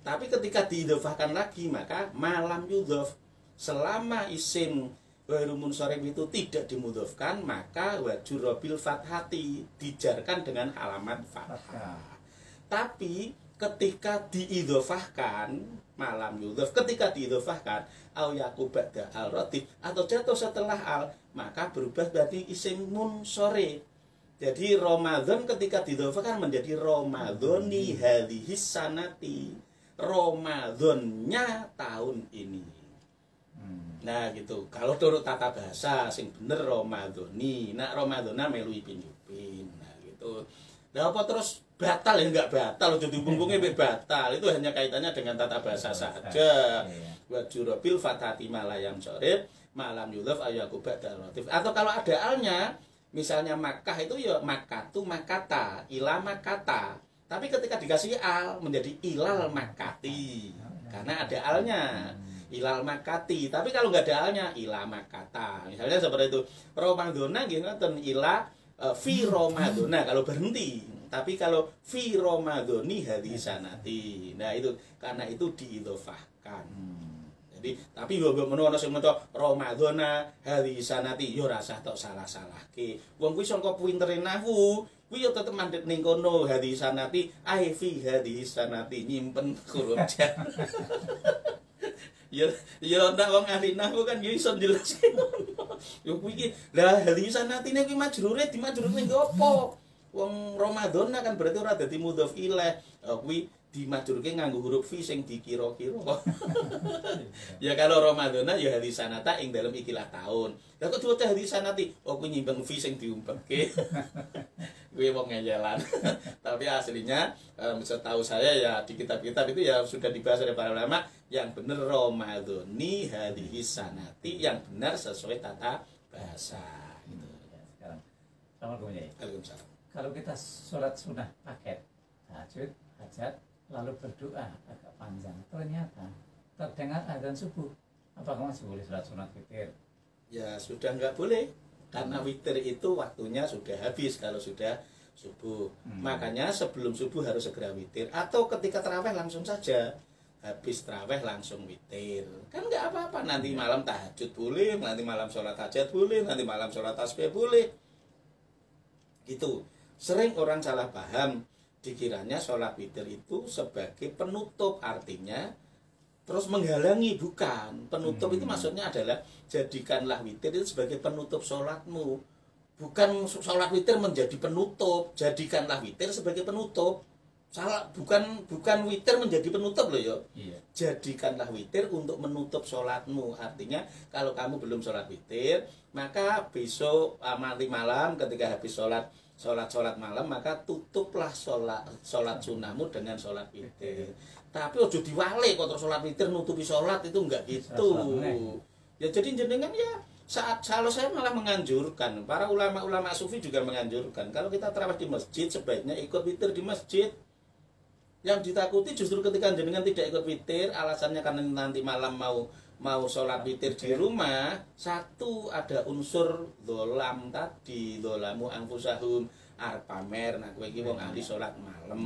S3: Tapi ketika diidhofahkan lagi maka malam yudhaf. Selama isim ghairul munsharif itu tidak dimudhafkan maka wajurabil fathati, dijarkan dengan alamat fathah. Tapi ketika diidhofahkan malam yudhaf, ketika diidhofahkan au yakuba al rotif atau jatuh setelah al maka berubah berarti isim munsharif. Jadi Ramadan ketika diidhofahkan menjadi Ramadhani hadhihi sanati, Ramadannya tahun ini. Nah gitu. Kalau turut tata bahasa sing bener Ramadhani, nak Ramadana melu ipin-ipin. Nah gitu. Nah apa terus batal ya enggak batal, jadi punggungnya batal. Itu hanya kaitannya dengan tata bahasa saja. Wa jurabil fathati malayam sorib malam yudhaf ayaku badal rotif. Atau kalau ada alnya, misalnya Makkah itu ya makatu makata, ila makata. Tapi ketika dikasih al menjadi ilal makati. Karena ada alnya. Ilal makati. Tapi kalau nggak ada alnya, ila makata. Misalnya seperti itu. Ramadana gitu kan ila fi Ramadana kalau berhenti. Tapi kalau fi Ramadhani hadhihi sanati. Nah itu karena itu diidhofahkan. Jadi tapi yo menawa ana sing maca Ramadhana hadhihi sanati yo ora usah tok salah-salahke. Wong kuwi sangka pintere nahwu, kuwi yo tetep mandhet ning kono hadhihi sanati ai fi hadhihi sanati nyimpen huruf jar. Ya ndak wong ahli nahwu kan yo iso jelaske. Yo kuwi iki lah hadhihi sanati kuwi majrure dimajrure ning opo? Wong Ramadan kan berarti ora dadi mudhof ilaih. Kuwi dimajurke nganggo huruf fi sing dikira-kira. Ya kalau Ramadan ya hari sanata ing dalem ikilah taun. Lah kok diwaca hari sanati? Kuwi nyimbang fi sing diumpetke. Kuwi wong ngeyelan. Tapi aslinya setahu saya ya di kitab-kitab itu ya sudah dibahas oleh para ulama yang benar Ramadhani hadhihi sanati, yang benar sesuai tata bahasa. Gitu.
S2: Sekarang Assalamualaikum ya.
S3: Waalaikumsalam.
S2: Kalau kita sholat sunnah paket, tahajud, hajat, lalu berdoa agak panjang, ternyata terdengar azan subuh, apakah masih boleh sholat sunat witir?
S3: Ya sudah nggak boleh, karena witir itu waktunya sudah habis kalau sudah subuh. Makanya sebelum subuh harus segera witir, atau ketika taraweh langsung saja, habis taraweh langsung witir. Kan nggak apa-apa, nanti malam tahajud boleh, nanti malam sholat hajat boleh, nanti malam sholat tasbih boleh. Gitu. Sering orang salah paham, dikiranya sholat witir itu sebagai penutup, artinya terus menghalangi. Bukan, penutup itu maksudnya adalah jadikanlah witir itu sebagai penutup sholatmu. Bukan sholat witir menjadi penutup, jadikanlah witir sebagai penutup. Salah, bukan witir menjadi penutup loh ya. Iya. Jadikanlah witir untuk menutup sholatmu. Artinya kalau kamu belum sholat witir, maka besok nanti malam ketika habis sholat malam maka tutuplah sholat sunnahmu dengan sholat witir. Tapi ojo diwale kok terus sholat witir nutupi sholat, itu enggak gitu. Ya jadi jenengan ya kalau saya malah menganjurkan, para ulama sufi juga menganjurkan kalau kita tarawih di masjid sebaiknya ikut witir di masjid. Yang ditakuti justru ketika jenengan tidak ikut witir, alasannya karena nanti malam mau sholat witir di rumah. Satu, ada unsur dolam tadi, dolamu anfusahum, arep pamer, nah kowe iki wong ahli sholat malam.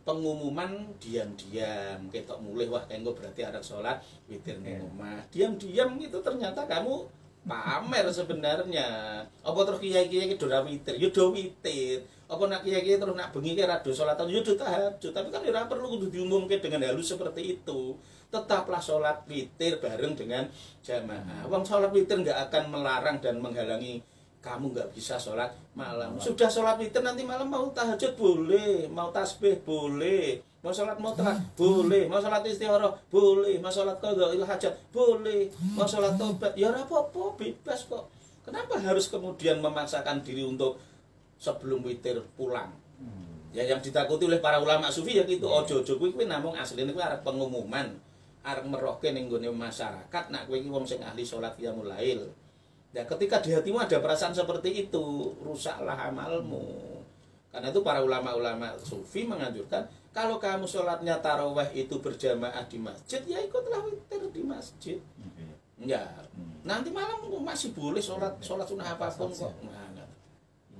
S3: Pengumuman diam-diam, ketok mulih wah kengko berarti ada sholat witir di rumah. Diam-diam itu ternyata kamu pamer sebenarnya. Apa terus kiai-kiai iki do ra witir, ya do witir. Apa nak kiai-kiai terus nak bengi ki ra do salatan, ya do tahajud. Tapi kan ora perlu kudu diumumke dengan halus seperti itu. Tetaplah sholat witir bareng dengan jamaah. Wong sholat witir nggak akan melarang dan menghalangi kamu nggak bisa sholat malam. Sudah sholat witir nanti malam mau tahajud boleh, mau tasbih boleh, mau sholat mutlak boleh, mau sholat istikharah boleh, mau sholat qadhaul hajat boleh, mau sholat tobat ya ora apa-apa, bebas kok. Kenapa harus kemudian memaksakan diri untuk sebelum witir pulang? Ya yang ditakuti oleh para ulama sufi ya gitu. Ojo-ojo kuwi namung asline kuwi arep pengumuman, arep merohke ning gone masyarakat nak kowe iki wong sing ahli sholat qiyamul lail. Ya ketika di hatimu ada perasaan seperti itu, rusaklah amalmu. Karena itu para ulama-ulama sufi menganjurkan kalau kamu sholatnya tarawih itu berjamaah di masjid, ya ikutlah witir di masjid. Ya, nanti malam masih boleh sholat sunnah apapun kok.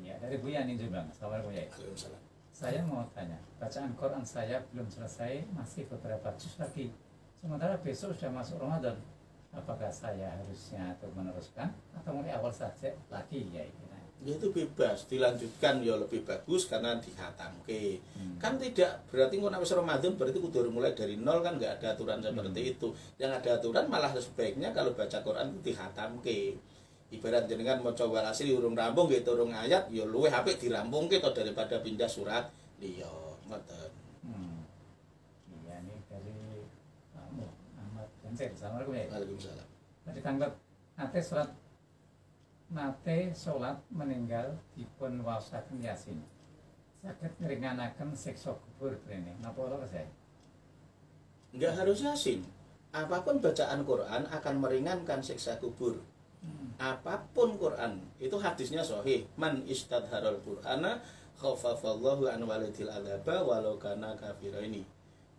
S2: Iya, dari Bu Yani juga. Assalamualaikum ya. Saya mau tanya, bacaan Quran saya belum selesai, masih beberapa juz lagi. Sementara besok sudah masuk Ramadan. Apakah saya harusnya untuk meneruskan atau mulai awal saja lagi ya ini?
S3: Ya itu bebas, dilanjutkan ya lebih bagus karena dihatamke. Kan tidak berarti kalau wis Ramadan berarti kudu mulai dari nol, kan nggak ada aturan seperti itu. Yang ada aturan malah sebaiknya kalau baca Quran itu dihatamke. Ibarat jenengan maca wal asri urung rampung gitu urung ayat ya luwih apik dirampungke to daripada pindah surat liya. Ngoten.
S2: Iya nih dari Ahmad Ganser. Assalamualaikum ya.
S3: Waalaikumsalam.
S2: Tadi tanggap nate sholat meninggal dipun waosaken Yasin. Saged ngringanaken siksa kubur rene. Napa ora saya?
S3: Enggak harus Yasin. Apapun bacaan Quran akan meringankan siksa kubur. Apapun Quran, itu hadisnya sahih. Man istadharul Qur'ana khafafallahu an walidil adzaba walau kana kafiraini.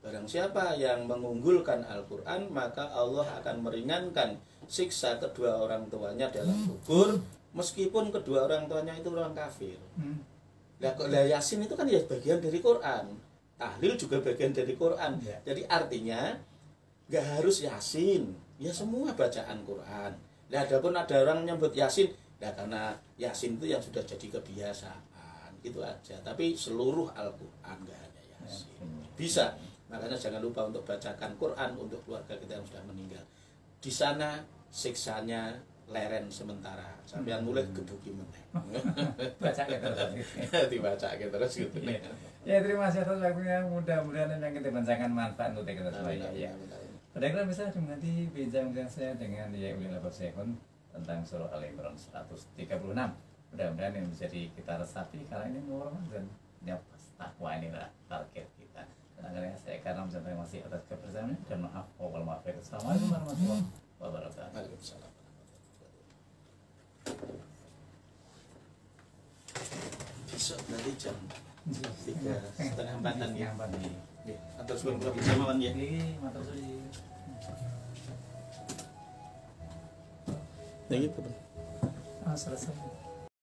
S3: Barang siapa yang mengunggulkan Al-Quran, maka Allah akan meringankan siksa kedua orang tuanya dalam kubur, meskipun kedua orang tuanya itu orang kafir. Lah Yasin itu kan ya bagian dari Quran. Tahlil juga bagian dari Quran. Jadi artinya nggak harus Yasin, ya semua bacaan Quran. Nah, adapun ada orang nyebut Yasin, nah karena Yasin itu yang sudah jadi kebiasaan, gitu aja. Tapi seluruh Al-Quran nggak hanya Yasin. Bisa. Makanya jangan lupa untuk bacakan Quran untuk keluarga kita yang sudah meninggal. Di sana siksanya leren sementara. Sampai yang mulai gebuki meneh.
S2: Baca terus.
S3: Dibaca terus gitu.
S2: Ya terima kasih atas waktunya. Mudah-mudahan yang kita bacakan manfaat untuk kita semua ya. Padahal bisa nanti bincang-bincang saya dengan ya Uli Lapor Sekon tentang surah Al-Imran 136. Mudah-mudahan yang bisa kita resapi karena ini mau Ramadan. Ya pas takwa inilah target kita. Dan akhirnya saya karena mencapai masih atas kebersamaan dan maaf wal maafir. Assalamualaikum warahmatullahi wabarakatuh.
S3: Waalaikumsalam. Besok nanti jam 3:30 ya. Atau sebelum bersamaan ya.
S2: Mantap sekali.
S3: Nah gitu.
S2: Selesai.